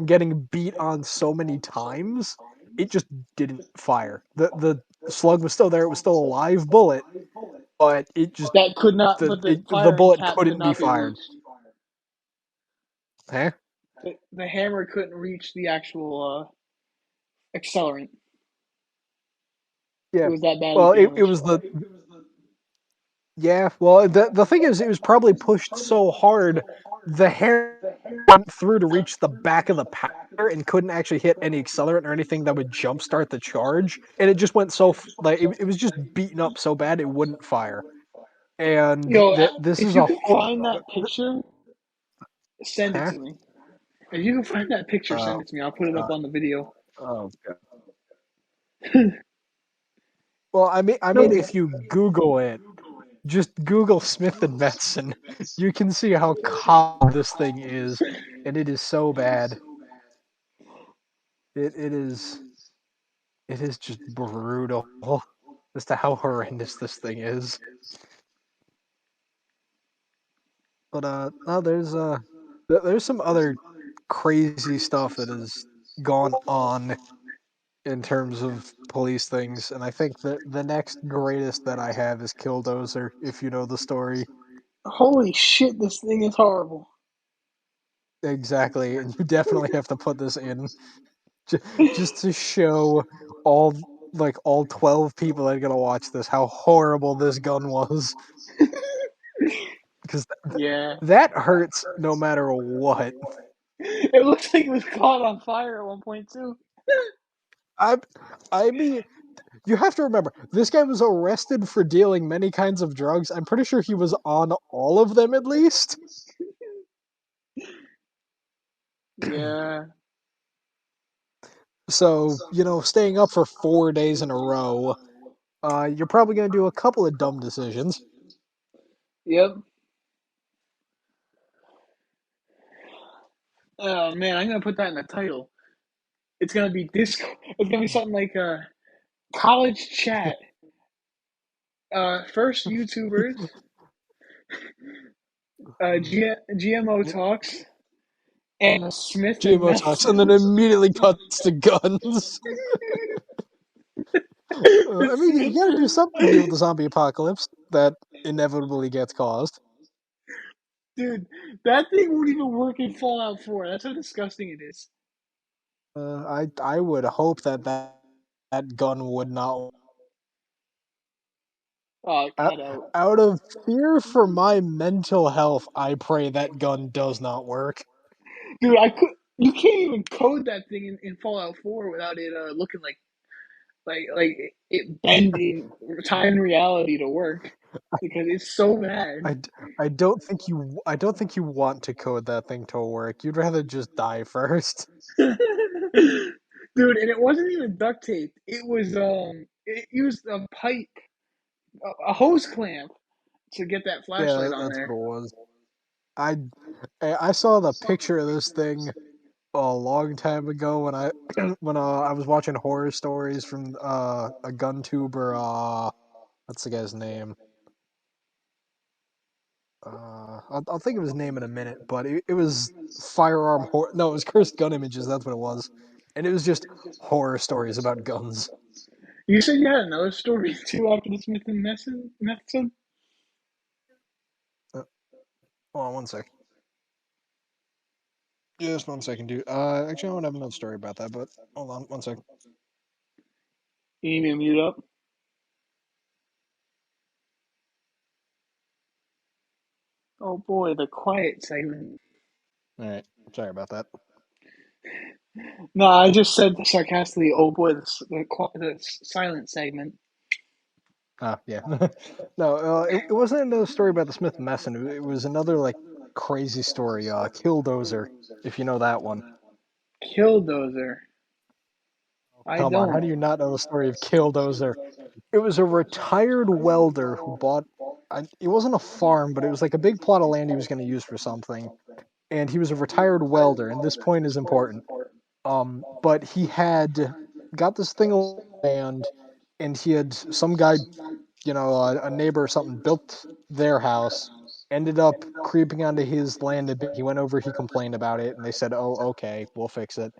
getting beat on so many times, it just didn't fire. The slug was still there, it was still a live bullet, but it just That could not, but the the firing bullet cap could couldn't be not be fired. reached. Huh? The hammer couldn't reach the actual accelerant. It Yeah. was that bad of Well, it damage. was the yeah. Well, the thing is, it was probably pushed so hard, the hair went through to reach the back of the powder and couldn't actually hit any accelerant or anything that would jumpstart the charge, and it just went like it was just beaten up so bad it wouldn't fire. And Yo, this if is you a can whole. find that picture, send it Huh? to me. If you can find that picture, Oh send it to me. I'll put it up God. on the video. Oh God. Well, I mean, No, if you Google it, just Google Smith and Metson, you can see how common this thing is, and it is so bad. It is. It is just brutal as to how horrendous this thing is. But no, there's some other crazy stuff that has gone on in terms of police things, and I think that the next greatest that I have is Killdozer, if you know the story. holy shit, this thing is horrible. Exactly, and you definitely have to put this in just to show all all 12 people that are gonna watch this how horrible this gun was, because Yeah. that hurts no matter what. It looks like it was caught on fire at one point, too. I I mean, you have to remember, this guy was arrested for dealing many kinds of drugs. I'm pretty sure he was on all of them at least. Yeah. So, staying up for 4 days in a row, you're probably going to do a couple of dumb decisions. Yep. Oh man, I'm gonna put that in the title. It's gonna be disco. It's gonna be something like college chat. First YouTubers. GMO talks and the Smith and GMO talks, and then Messon. immediately cuts to guns. The I mean, you Smith. got to do something to deal with the zombie apocalypse that inevitably gets caused. Dude, that thing won't even work in Fallout 4. That's how disgusting it is. I would hope that gun would not. Oh, Out, cut out. out of fear for my mental health, I pray that gun does not work. Dude, I could. You can't even code that thing in Fallout 4 without it looking like it bending time and reality to work because it's so bad. I, d- I don't think you want to code that thing to work. You'd rather just die first. Dude, and it wasn't even duct tape. It used a pipe, a hose clamp to get that Yeah, flashlight on that's what there. it was. I I saw the picture of this thing a long time ago when I when I was watching horror stories from a gun tuber. What's the guy's name? I'll think of his name in a minute, but it was firearm horror. No, it was cursed gun images. That's what it was, and it was just horror stories about guns. You said you had another story too after the Smith and Messon? Uh, Hold on one sec. Just one second, dude. Actually, I don't have another story about that, but hold on one second. You need me to mute up? Oh boy, the quiet segment. All right, sorry about that. No, I just said sarcastically, oh boy, the silent segment. Ah, yeah. No, it wasn't another story about the Smith and Messon. It was another like crazy story. Killdozer, if you know that one. Killdozer. I Come on, how don't. do you not know the story of Killdozer? It was a retired welder who bought. It wasn't a farm, but it was like a big plot of land he was going to use for something. And he was a retired welder, and this point is important. But he had got this thing of land, and he had some guy, a neighbor or something, built their house. Ended up creeping onto his land a bit. He went over, he complained about it, and they said, "Oh, okay, we'll fix it."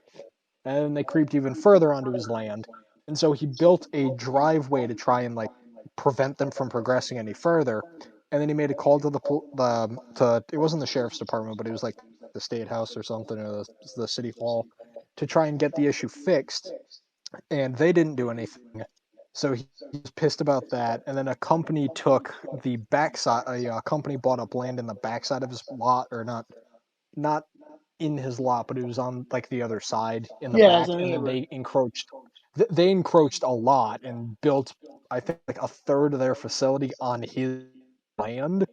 And then they creeped even further onto his land, and so he built a driveway to try and like prevent them from progressing any further. And then he made a call to the it wasn't the sheriff's department, but it was like the state house or something, or the city hall, to try and get the issue fixed. And they didn't do anything. So he was pissed about that. And then a company took the backside. A company bought up land in the backside of his lot, or not in his lot, but it was on like the other side in the Yeah, as a back, and then neighbor. they encroached a lot and built, I think, like a third of their facility on his land.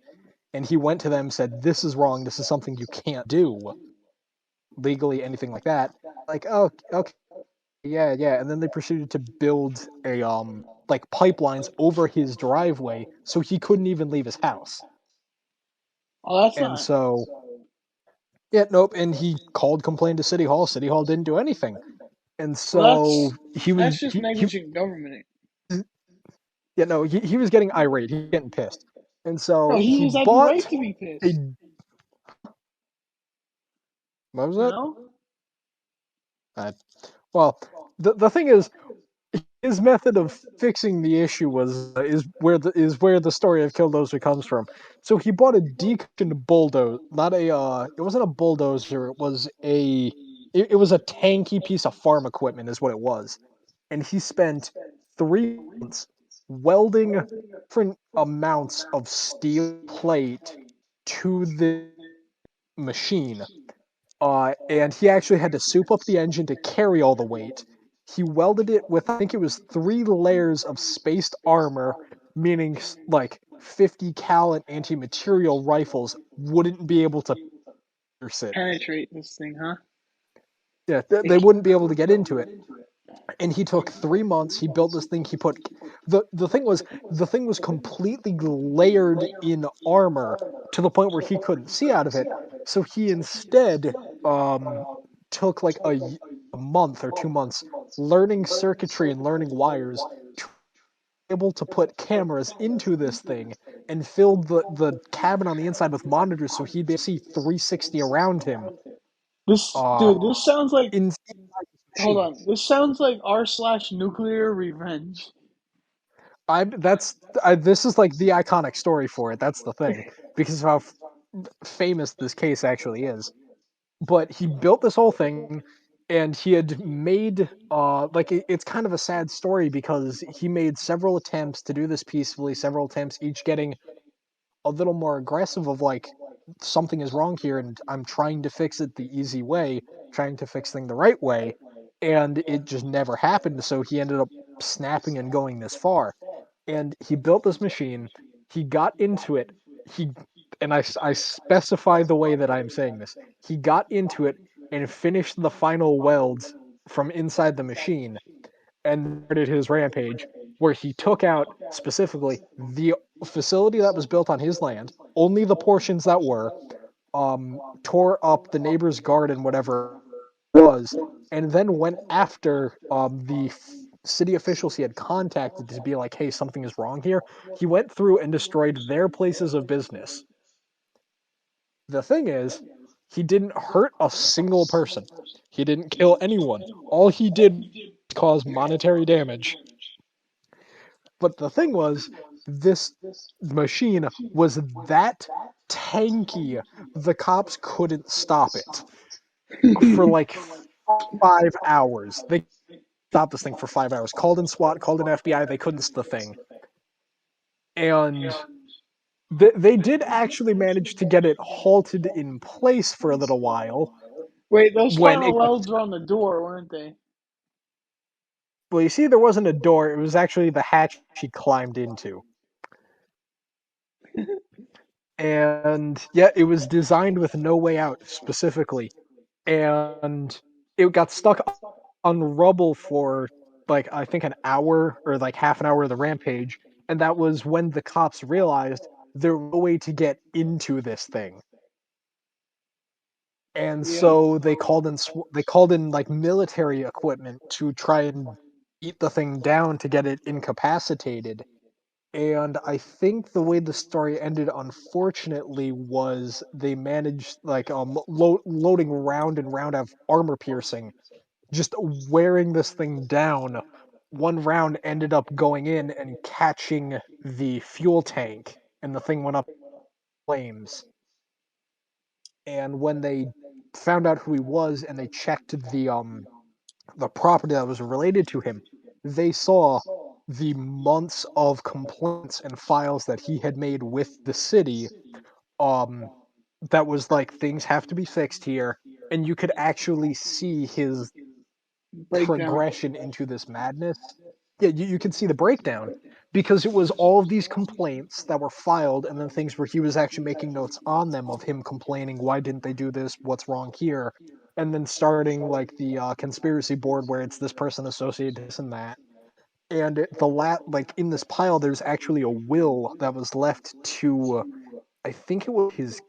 And he went to them and said, "This is wrong. This is something you can't do legally, anything like that." Like, oh, okay, yeah, yeah. And then they proceeded to build a like pipelines over his driveway, so he couldn't even leave his house. Oh, that's And not. so, yeah, nope. And he called, complained to City Hall. City Hall didn't do anything. And Well, so he was that's just he negligent government. yeah, no, he was getting irate. He was getting pissed. And No, so he he has every right bought to be a pissed. what was You that? know? Uh, well, the thing is, his method of fixing the issue is where the story of Killdozer comes from. So he bought a decommissioned bulldozer, not a it wasn't a bulldozer, it was a tanky piece of farm equipment is what it was. And he spent 3 months welding different amounts of steel plate to the machine, and he actually had to soup up the engine to carry all the weight. He welded it with, I think it was 3 layers of spaced armor, meaning like 50 cal and anti-material rifles wouldn't be able to pierce it. Penetrate this thing, huh? Yeah, It, they wouldn't be able to get into it. And he took 3 months. He built this thing. He put the thing was completely layered in armor to the point where he couldn't see out of it. So he instead um, took like a month or 2 months learning circuitry and learning wires to be able to put cameras into this thing and filled the cabin on the inside with monitors so he'd be able to see 360 around him this uh, dude, this sounds like. inside this Hold machine. on. This sounds like r/nuclear revenge. This is like the iconic story for it. That's the thing because of how famous this case actually is. But he built this whole thing, and he had made it's kind of a sad story because he made several attempts to do this peacefully, several attempts, each getting a little more aggressive of like something is wrong here and I'm trying to fix it the easy way, trying to fix things the right way, and it just never happened. So he ended up snapping and going this far. And he built this machine. He got into it. He and I specify the way that I'm saying this. He got into it and finished the final welds from inside the machine and started his rampage where he took out specifically the facility that was built on his land, only the portions that were, tore up the neighbor's garden, whatever it was, and then went after city officials he had contacted to be like, hey, something is wrong here. He went through and destroyed their places of business. The thing is, he didn't hurt a single person. He didn't kill anyone. All he did was cause monetary damage. But the thing was, this machine was that tanky, the cops couldn't stop it for like 5 hours. They stopped this thing for 5 hours. Called in SWAT, called in FBI. They couldn't stop the thing, and they did actually manage to get it halted in place for a little while Wait, those when it got. final welds were on the door, weren't they? Well, you see, there wasn't a door. It was actually the hatch he climbed into. And yeah, it was designed with no way out specifically. And it got stuck on rubble for like I think an hour or like half an hour of the rampage. And that was when the cops realized there was no way to get into this thing. And Yeah. so they called in like military equipment to try and beat the thing down to get it incapacitated. And I think the way the story ended, unfortunately, was they managed like loading round and round of armor piercing, just wearing this thing down. One round ended up going in and catching the fuel tank, and the thing went up in flames. And when they found out who he was and they checked the property that was related to him, they saw the months of complaints and files that he had made with the city. Um, that was like things have to be fixed here, and you could actually see his Breakdown. progression into this madness. Yeah, you could see the breakdown because it was all of these complaints that were filed, and then things where he was actually making notes on them of him complaining, why didn't they do this? What's wrong here? And then starting like the conspiracy board where it's this person associated to this and that. And like in this pile, there's actually a will that was left to, I think it was his,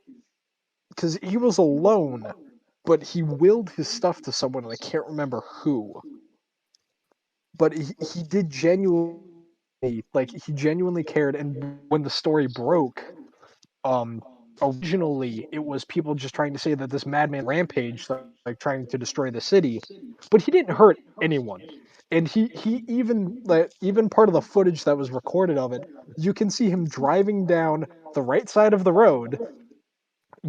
because he was alone, but he willed his stuff to someone, and I can't remember who. But he did genuinely like he genuinely cared, and when the story broke, um originally it was people just trying to say that this madman rampage like trying to destroy the city, but he didn't hurt anyone. And he even like even part of the footage that was recorded of it, you can see him driving down the right side of the road,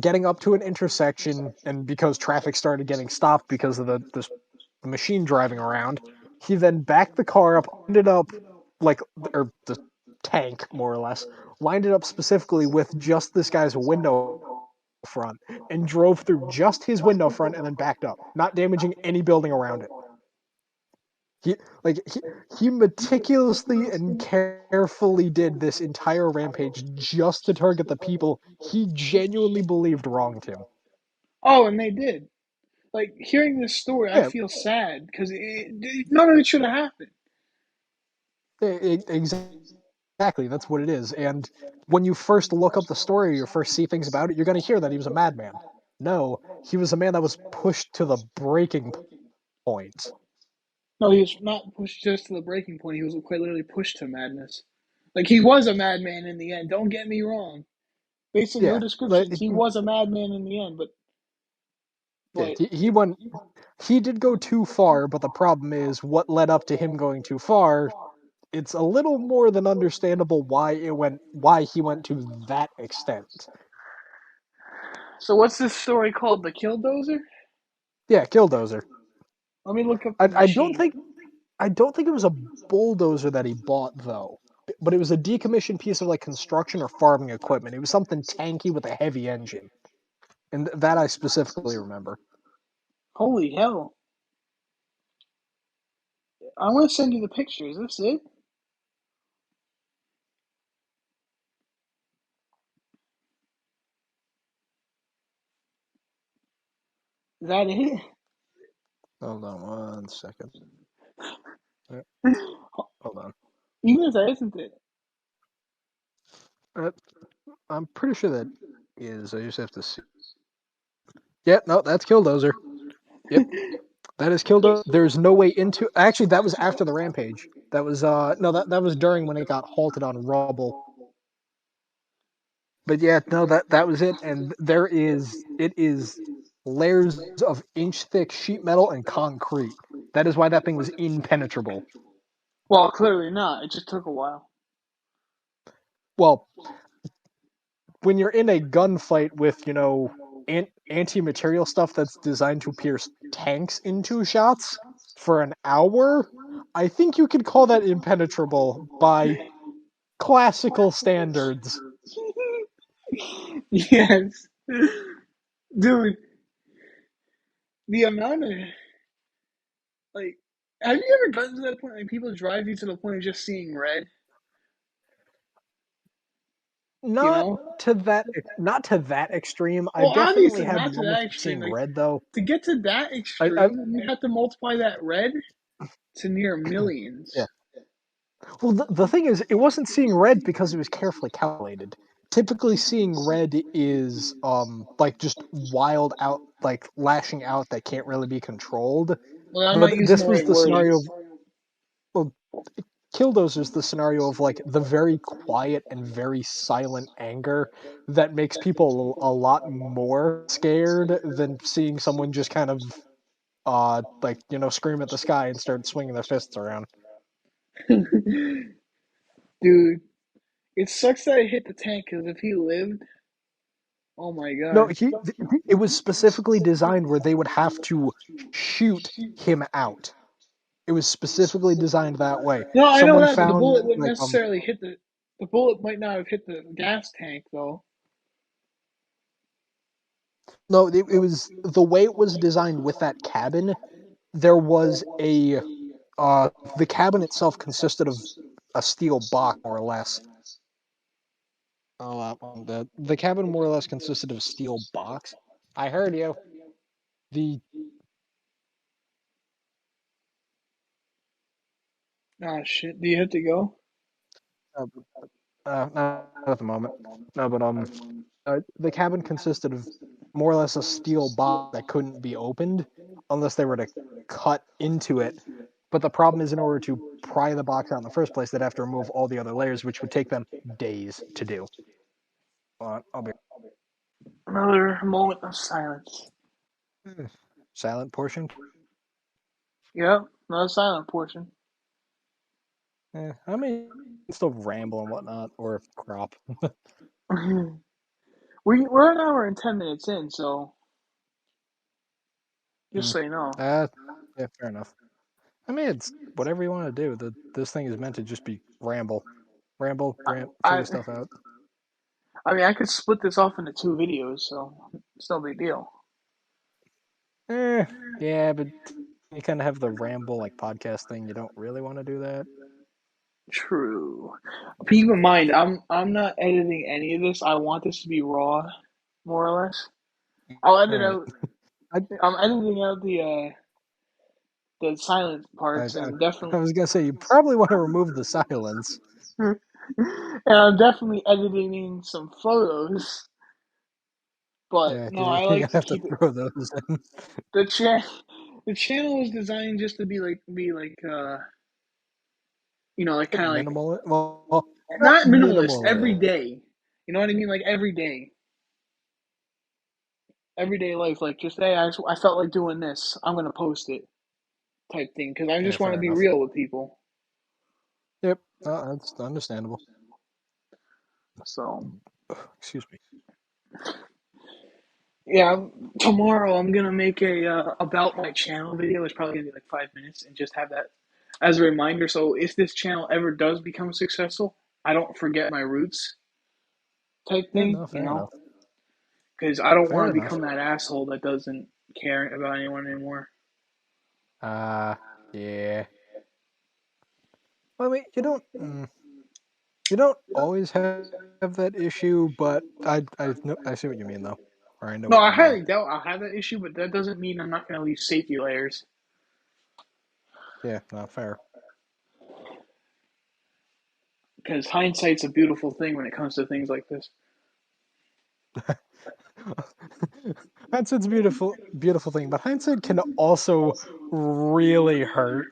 getting up to an intersection, and because traffic started getting stopped because of the machine driving around, he then backed the car up, ended up like or the tank more or less, lined it up specifically with just this guy's window front, and drove through just his window front and then backed up, not damaging any building around it. He like he meticulously and carefully did this entire rampage just to target the people he genuinely believed wronged him. Oh, and they did. Like hearing this story, I Yeah, feel sad because none of it should have happened. exactly. That's what it is. And when you first look up the story, you first see things about it, you're going to hear that he was a madman. No, he was a man that was pushed to the breaking point. No, he was not pushed just to the breaking point. He was quite literally pushed to madness. Like he was a madman in the end. Don't get me wrong. Based on your Yeah, descriptions, he was a madman in the end. But yeah, but he went. He did go too far, but the problem is what led up to him going too far. It's a little more than understandable why he went to that extent. so what's this story called? The Killdozer? Yeah, Killdozer. Let me look up I, the I don't machine. think I don't think it was a bulldozer that he bought though, but it was a decommissioned piece of like construction or farming equipment. It was something tanky with a heavy engine, and that I specifically remember. Holy hell! I want to send you the picture. Is this it? Is that it? Hold on one second. Hold on. Even if that isn't it. Uh, I'm pretty sure that is. I just have to see. Yeah, no, that's Killdozer. Yep, that is Killdozer. There's no way into. Actually, that was after the rampage. That was no, that was during when it got halted on rubble. But yeah, no, that was it. And it is layers of inch thick sheet metal and concrete. That is why that thing was impenetrable. Well, clearly not. It just took a while. Well, when you're in a gunfight with, anti-material stuff that's designed to pierce tanks in 2 shots for an hour, I think you could call that impenetrable by classical standards. Yes, dude. The amount of like, have you ever gotten to that point? Like, people drive you to the point of just seeing red. You Not know? not to that extreme. Well, I've definitely obviously had not to moments that of extreme. seeing Like, red though. to get to that I extreme, you have to multiply that red to near yeah. millions. Well, the thing is, it wasn't seeing red because it was carefully calculated. Typically, seeing red is like just wild out, like lashing out that can't really be controlled. Well, I'm not But using this the was right the wording. scenario of, well, Killdozer's the scenario of like the very quiet and very silent anger that makes people a lot more scared than seeing someone just kind of like scream at the sky and start swinging their fists around. Dude, it sucks that I hit the tank because if he lived, oh my No, god. it was specifically designed where they would have to shoot him out. It was specifically designed that way. No, I know Someone that, but the found bullet wouldn't like necessarily hit the. The bullet might not have hit the gas tank though. no, it was the way it was designed with that cabin. There was a the cabin itself consisted of a steel box more or less. The cabin more or less consisted of steel box. I heard you. The Ah, shit. Do you have to go? uh, not at the moment. No, but the cabin consisted of more or less a steel box that couldn't be opened unless they were to cut into it. But the problem is, in order to pry the box out in the first place, they'd have to remove all the other layers, which would take them days to do. I'll be Another moment of silence. silent portion. Yep, another silent portion. I mean, still ramble and whatnot, or crop. We're an hour and 10 minutes in, so just Mm. so you know. Uh, yeah, fair enough. I mean, it's whatever you want to do. This thing is meant to just be ramble, rant, I figure stuff out. I mean I could split this off into 2 videos, so it's no big deal. Eh, yeah, but you kind of have the ramble like podcast thing. You don't really want to do that. True. Keep in mind, I'm not editing any of this. I want this to be raw, more or less. I'll All edit right. out. I, I'm editing out the silent I, parts, I, and I definitely, was gonna say you probably want to remove the silence. and I'm definitely editing in some photos. But Yeah, no, you're I gonna like to have to keep it. throw those in. The chat, the channel is designed just to be like like kind of like Minimal. Well, not not minimalist every minimal. day. You know what I mean? Like every day, everyday life. Like just hey, I felt like doing this. I'm gonna post it type thing because I Yeah, just want to fair be enough. real with people. Yep, that's understandable. So Excuse me. yeah, tomorrow I'm gonna make a about my channel video. It's probably gonna be like 5 minutes, and just have that as a reminder. So if this channel ever does become successful, I don't forget my roots type Yeah, thing. no, fair enough. Because I don't want Fair to enough. become that asshole that doesn't care about anyone anymore. Uh, yeah. Well, I mean, you don't always have that issue, but I know I see what you mean though, or I know No, what I you mean. highly doubt I'll have that issue, but that doesn't mean I'm not going to leave safety layers. Yeah, not fair. Because hindsight's a beautiful thing when it comes to things like this. Hindsight's a beautiful thing, but hindsight can also really hurt.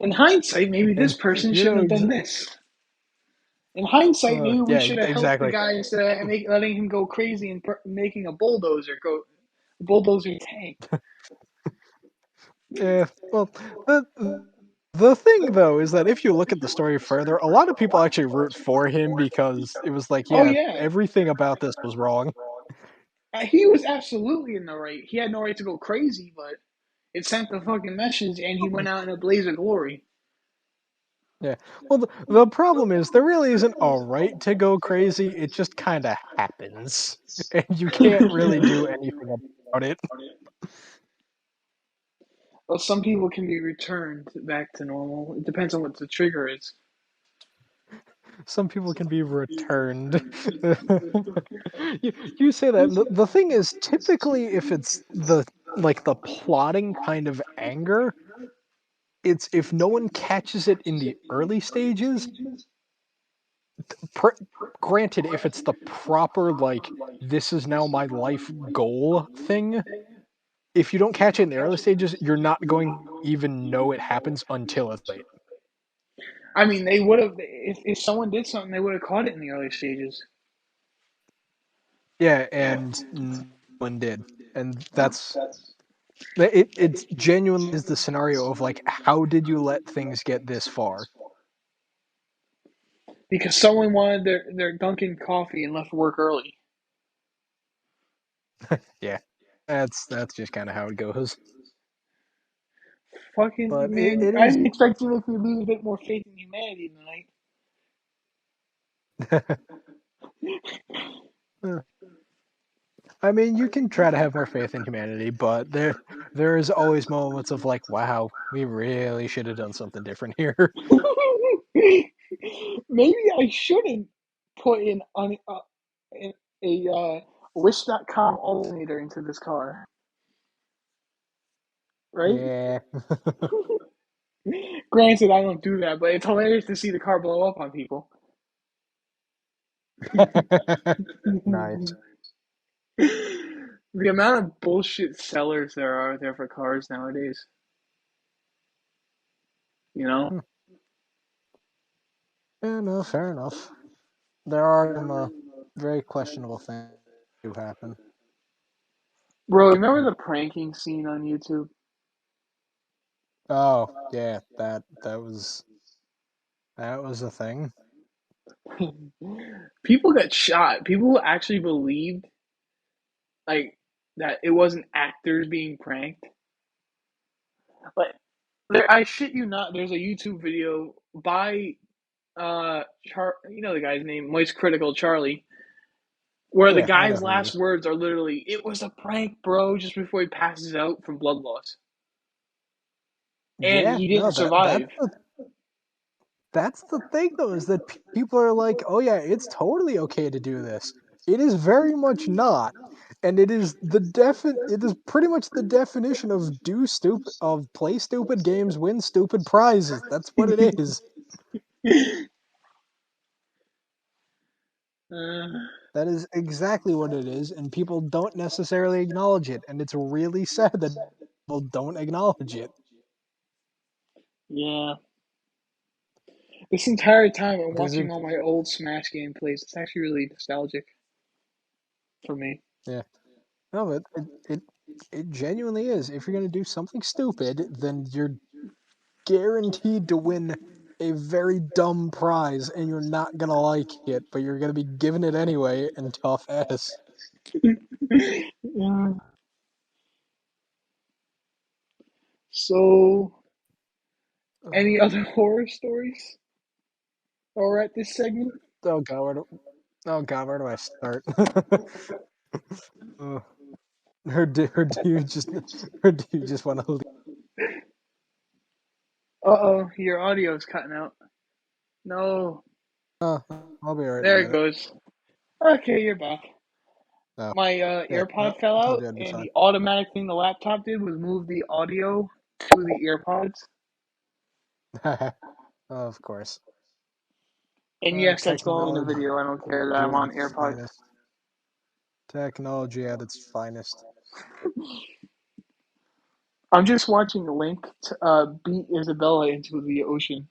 In hindsight, maybe this And person you shouldn't know, have done this. In hindsight, maybe we Yeah, should have helped the exactly. guy instead of letting him go crazy and making a bulldozer tank. Yeah. Well, the thing though is that if you look at the story further, a lot of people actually root for him because it was like, Oh yeah, yeah, everything about this was wrong. he was absolutely in the right. He had no right to go crazy, but it sent the fucking message, and he went out in a blaze of glory. Yeah. Well, the problem is there really isn't a right to go crazy. It just kind of happens, and you can't really do anything about it. Well, some people can be returned back to normal. It depends on what the trigger is. Some people can be returned. You say that. The thing is, typically, if it's the plotting kind of anger, it's if no one catches it in the early stages. Pr- Granted, if it's the proper like this is now my life goal thing, if you don't catch it in the early stages, you're not going to even know it happens until it's late. I mean, they would have if someone did something, they would have caught it in the early stages. Yeah, and no one did, and it's genuinely is the scenario of like, how did you let things get this far? Because someone wanted their Dunkin' coffee and left work early. Yeah, that's just kind of how it goes. Fucking But man, it I is. didn't expect to make me lose a bit more faith in humanity tonight. I mean, you can try to have more faith in humanity, but there is always moments of like, wow, we really should have done something different here. Maybe I shouldn't put in a wish.com alternator into this car, right? Yeah. Granted, I don't do that, but it's hilarious to see the car blow up on people. Nice. The amount of bullshit sellers there are there for cars nowadays, you know? Hmm. Yeah, no, fair enough. There are some very questionable things that do happen. Bro, remember the pranking scene on YouTube? Oh, yeah, that was a thing. People got shot. People actually believed like that it wasn't actors being pranked. But I shit you not, there's a YouTube video by you know the guy's name, Moist Critical Charlie, where the Yeah, I know guy's who he last is. words are literally, "It was a prank, bro," just before he passes out from blood loss, and Yeah, he no, didn't survive. that's the thing though, is that people are like, "Oh yeah, it's totally okay to do this." It is very much not. And it is pretty much the definition of play stupid games, win stupid prizes. That's what it is. uh, That is exactly what it is, and people don't necessarily acknowledge it, and it's really sad that people don't acknowledge it. yeah, this entire time I'm Because watching it all my old Smash gameplays. It's actually really nostalgic for me. yeah. No, it genuinely is. If you're gonna do something stupid, then you're guaranteed to win a very dumb prize, and you're not gonna like it, but you're gonna be given it anyway, and tough ass. Yeah. So, any Oh, other horror stories? Or at this segment? oh god, oh god, where do I start? Uh, or do you just want to leave? Uh-oh, your audio's cutting out. No. Oh, I'll be right in a There it minute. goes. Okay, you're back. Oh, My yeah, AirPod fell I told out, you I'd be and fine. the automatic thing the laptop did was move the audio to the earpods. Of course. And yes, that's going in the Technology video. I don't care that I'm at on its AirPods. finest. Technology at its finest. I'm just watching Link beat Isabella into the ocean.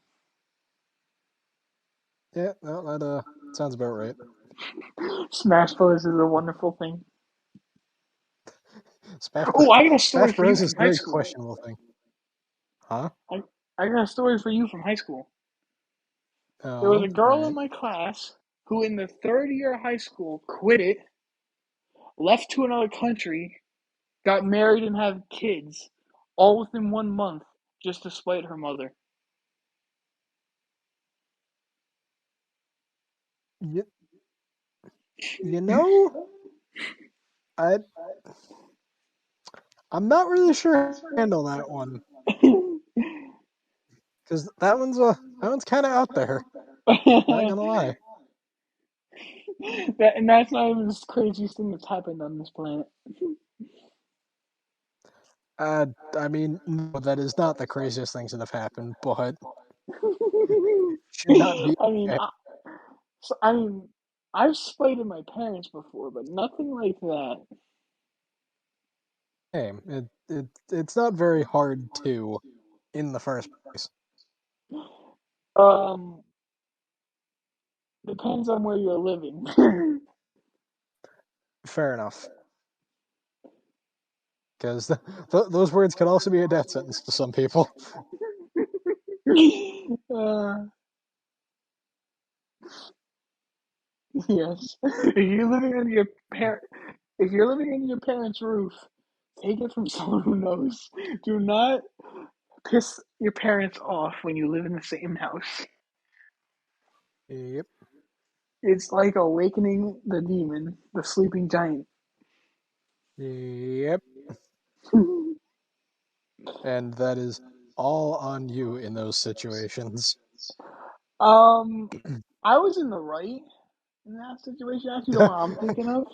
Yeah, no, that sounds about right. Smash Bros is a wonderful thing. Smash Bros. Oh, I got a story Smash for you Bros is from a high very school. questionable thing, huh? I, I got a story for you from high school. There was a Oh, all girl in right. my class who, in the third year of high school, quit it, left to another country, got married, and had kids, all within 1 month, just to spite her mother. You, you know, I I'm not really sure how to handle that one because that one's kind of out there. Not gonna lie. And that's not even the craziest thing that's happened on this planet. I mean, no, that is not the craziest things that have happened, but should not be I mean, okay. I mean, I've spited my parents before, but nothing like that. Same. It's not very hard to in the first place. Um, Depends on where you're living. Fair enough. Because those words could also be a death sentence to some people. uh, yes. Par- if you're living under your parents' roof, take it from someone who knows. Do not piss your parents off when you live in the same house. Yep. It's like awakening the demon, the sleeping giant. Yep. And that is all on you in those situations. um, I was in the right in that situation. Actually, the one I'm thinking of.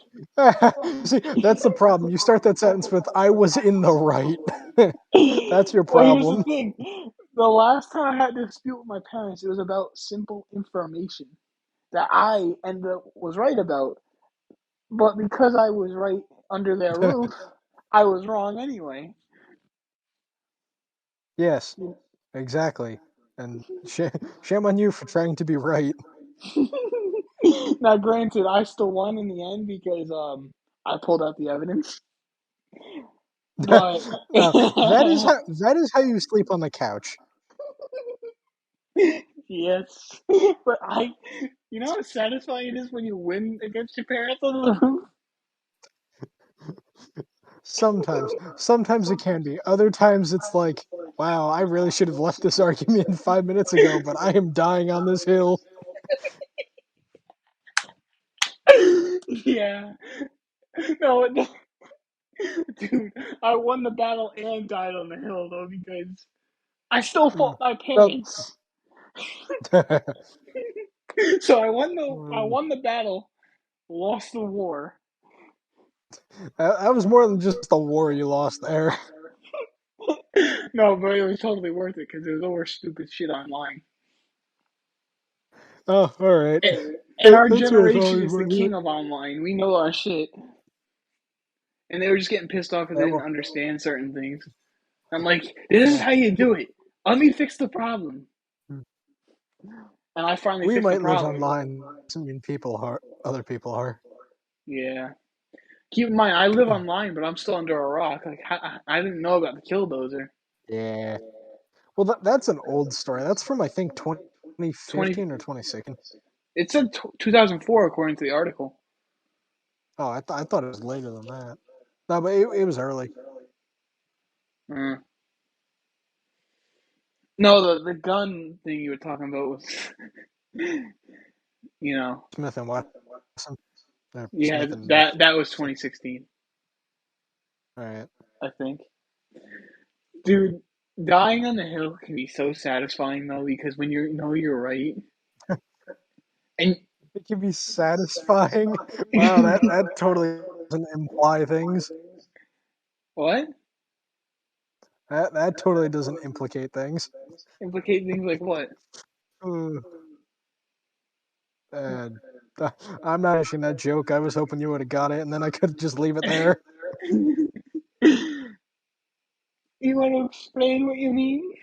See, that's the problem. You start that sentence with "I was in the right." That's your Well, here's the problem. thing. The last time I had to dispute with my parents, it was about simple information that I was right about. But because I was right under their roof, I was wrong anyway. Yes, exactly. And shame on you for trying to be right. Now, granted, I still won in the end because I pulled out the evidence. But No, that is how you sleep on the couch. yes, but you know how satisfying it is when you win against your parents on the roof. Sometimes it can be. Other times it's like, wow, I really should have left this argument 5 minutes ago, but I am dying on this hill. Yeah, no, dude, I won the battle and died on the hill though because I still Hmm. fought my Well, parents. that So I won the battle, lost the war. that was more than just the war you lost there. No, but it was totally worth it because it was over stupid shit online. Oh, all right. And our That's what it's generation always is the worth it. king of online. We know our shit. And they were just getting pissed off because Yeah, they didn't well, understand certain things. I'm like, this is yeah. how you do it. Let me fix the problem. Hmm. And I finally We fixed the might live problem. online. Doesn't mean people are other people are. Yeah. Keep in mind, I live online, but I'm still under a rock. Like, I didn't know about the killdozer. Yeah. Well, that's an old story. That's from I think 20, 2015 or 2016. it said 2004 according to the article. Oh, I thought it was later than that. No, but it was early. Uh, no, the gun thing you were talking about was, you know, Smith and Wesson. yeah, Smith and that was Wesson. 2016, All right. I think. Dude, dying on the hill can be so satisfying though because when you know you're right and It can be satisfying. Wow, that totally doesn't imply things. what? That totally doesn't implicate things. Implicate things like what? Uh, and I'm not finishing that joke. I was hoping you would have got it, and then I could just leave it there. You want to explain what you mean?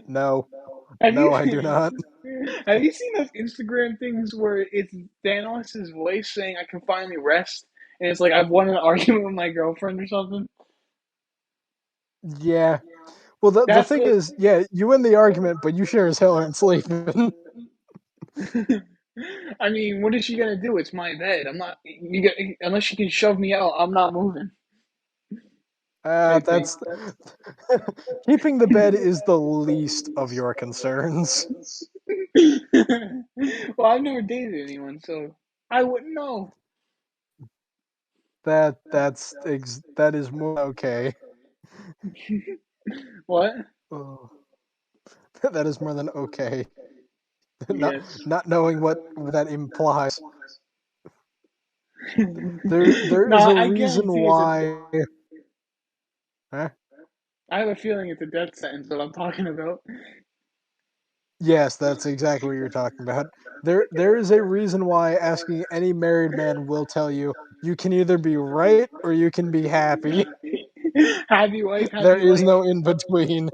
No, Have no, you I do not. Have you seen those Instagram things where it's Thanos' voice saying, "I can finally rest," and it's like I've won an argument with my girlfriend or something? Yeah. Well, the That's thing the. is, yeah, you win the argument, but you sure as hell aren't sleeping. I mean, what is she gonna do? It's my bed. I'm not. You get unless she can shove me out. I'm not moving. Type thing. That's keeping the bed is the least of your concerns. Well, I've never dated anyone, so I wouldn't know. That is more okay. What? Oh, that is more than okay. not Yes. not knowing what that implies. There No, is a I reason guarantee it's a. why. Huh? I have a feeling it's a death sentence that I'm talking about. Yes, that's exactly what you're talking about. There is a reason why asking any married man will tell you you can either be right or you can be happy. Happy wife, There happy is life. no in between.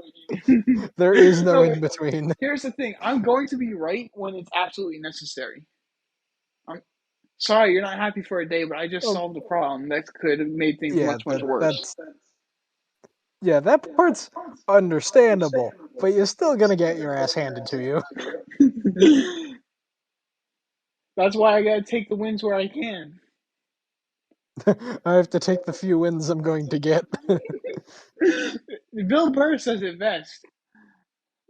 There is no No, in between. here's the thing. I'm going to be right when it's absolutely necessary. I'm sorry you're not happy for a day, but I just Oh, solved a problem that could have made things yeah, much, much worse. that part's understandable, but you're still gonna get your ass handed to you. That's why I gotta take the wins where I can. I have to take the few wins I'm going to get. Bill Burr says it best.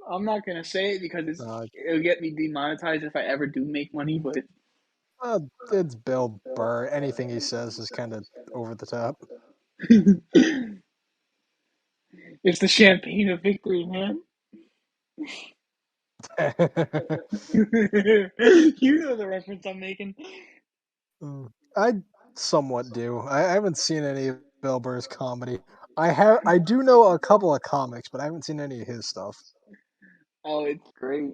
I'm not gonna say it because uh, it'll get me demonetized if I ever do make money, but it's Bill Burr. Anything he says is kind of over the top. it's the champagne of victory, man. You know the reference I'm making. Mm, I somewhat do. I haven't seen any of Bill Burr's comedy. I do know a couple of comics, but I haven't seen any of his stuff. Oh, it's great.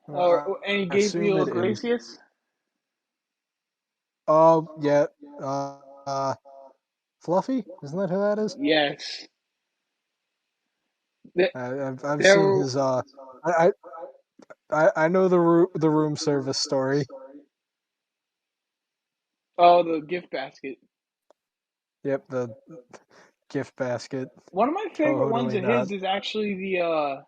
I Any assume Gabriel it is. Iglesias? Oh yeah, uh, uh, Fluffy, isn't that who that is? Yes. Th- I've seen There. his. I I know the room service story. Oh, the gift basket. Yep, the gift basket. One of my favorite ones Totally of not. his is actually the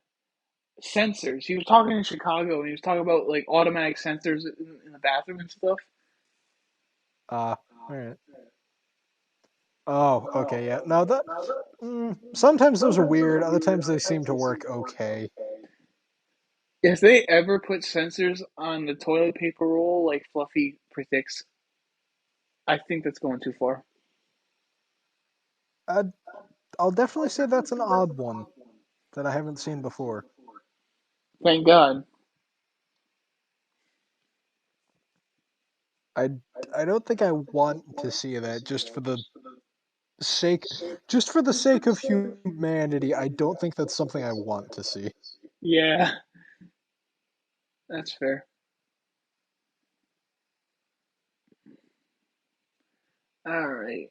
sensors. He was talking in Chicago and he was talking about like automatic sensors in the bathroom and stuff. All right. Oh, okay, yeah. Now that sometimes those are weird. Other times they seem to work okay. If they ever put sensors on the toilet paper roll like Fluffy predicts, I think that's going too far. I'd, I'll definitely say that's an odd one that I haven't seen before. Thank God. I I don't think I want to see that sake just for the sake of humanity. I don't think that's something I want to see. Yeah, that's fair. All right.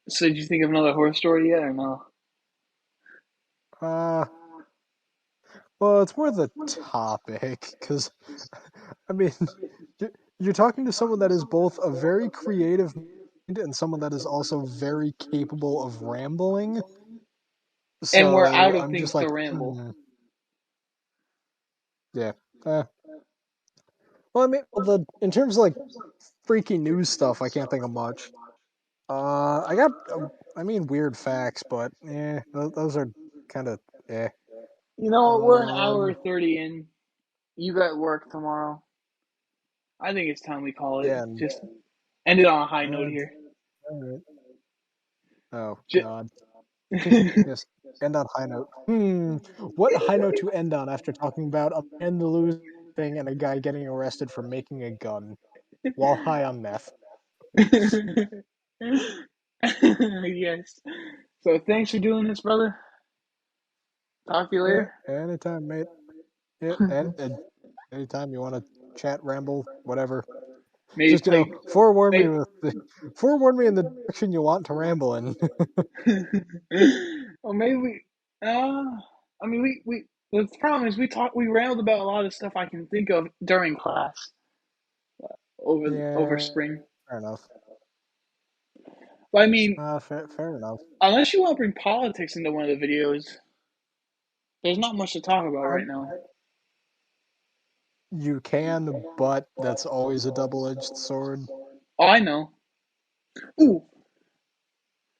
So, did you think of another horror story yet, or no? Uh, well, it's more the topic because I mean, you're talking to someone that is both a very creative mind and someone that is also very capable of rambling. And we're out So of I'm just things to like, ramble. yeah. Uh, well, I mean, the in terms of like freaky news stuff, I can't think of much. I got, I mean, weird facts, but yeah, those are kind of eh. You know, we're an hour Um, 30 in. You got work tomorrow. I think it's time we call it. yeah. Just end it on a high note Uh, here. all right. Oh J- God. Yes. End on high note. What high note to end on after talking about a man losing and a guy getting arrested for making a gun while high on meth? yes. So thanks for doing this, brother. Talk to you Yeah, later. anytime, mate. Yeah, and anytime you want to chat, ramble, whatever. Maybe Just play. Maybe, forewarn me in the direction you want to ramble in. or maybe we. Uh, I mean, we the problem is we railed about a lot of stuff I can think of during class over Yeah, spring. fair enough. But I mean, Fair enough. unless you want to bring politics into one of the videos, there's not much to talk about Um, right now. you can, but that's always a double-edged sword. Oh, I know. Ooh,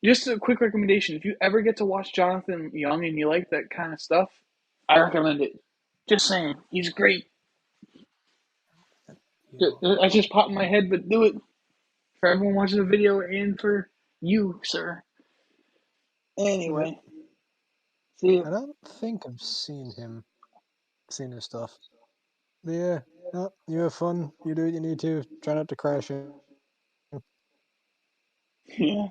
just a quick recommendation: if you ever get to watch Jonathan Young and you like that kind of stuff, I recommend it. Just saying, he's great. Young. I just popped in my head, but do it for everyone watching the video and for you, sir. Yep. Anyway, see I you. don't think I've seen his stuff. But yeah, no, you have fun. You do what you need to. Try not to crash in. Yeah.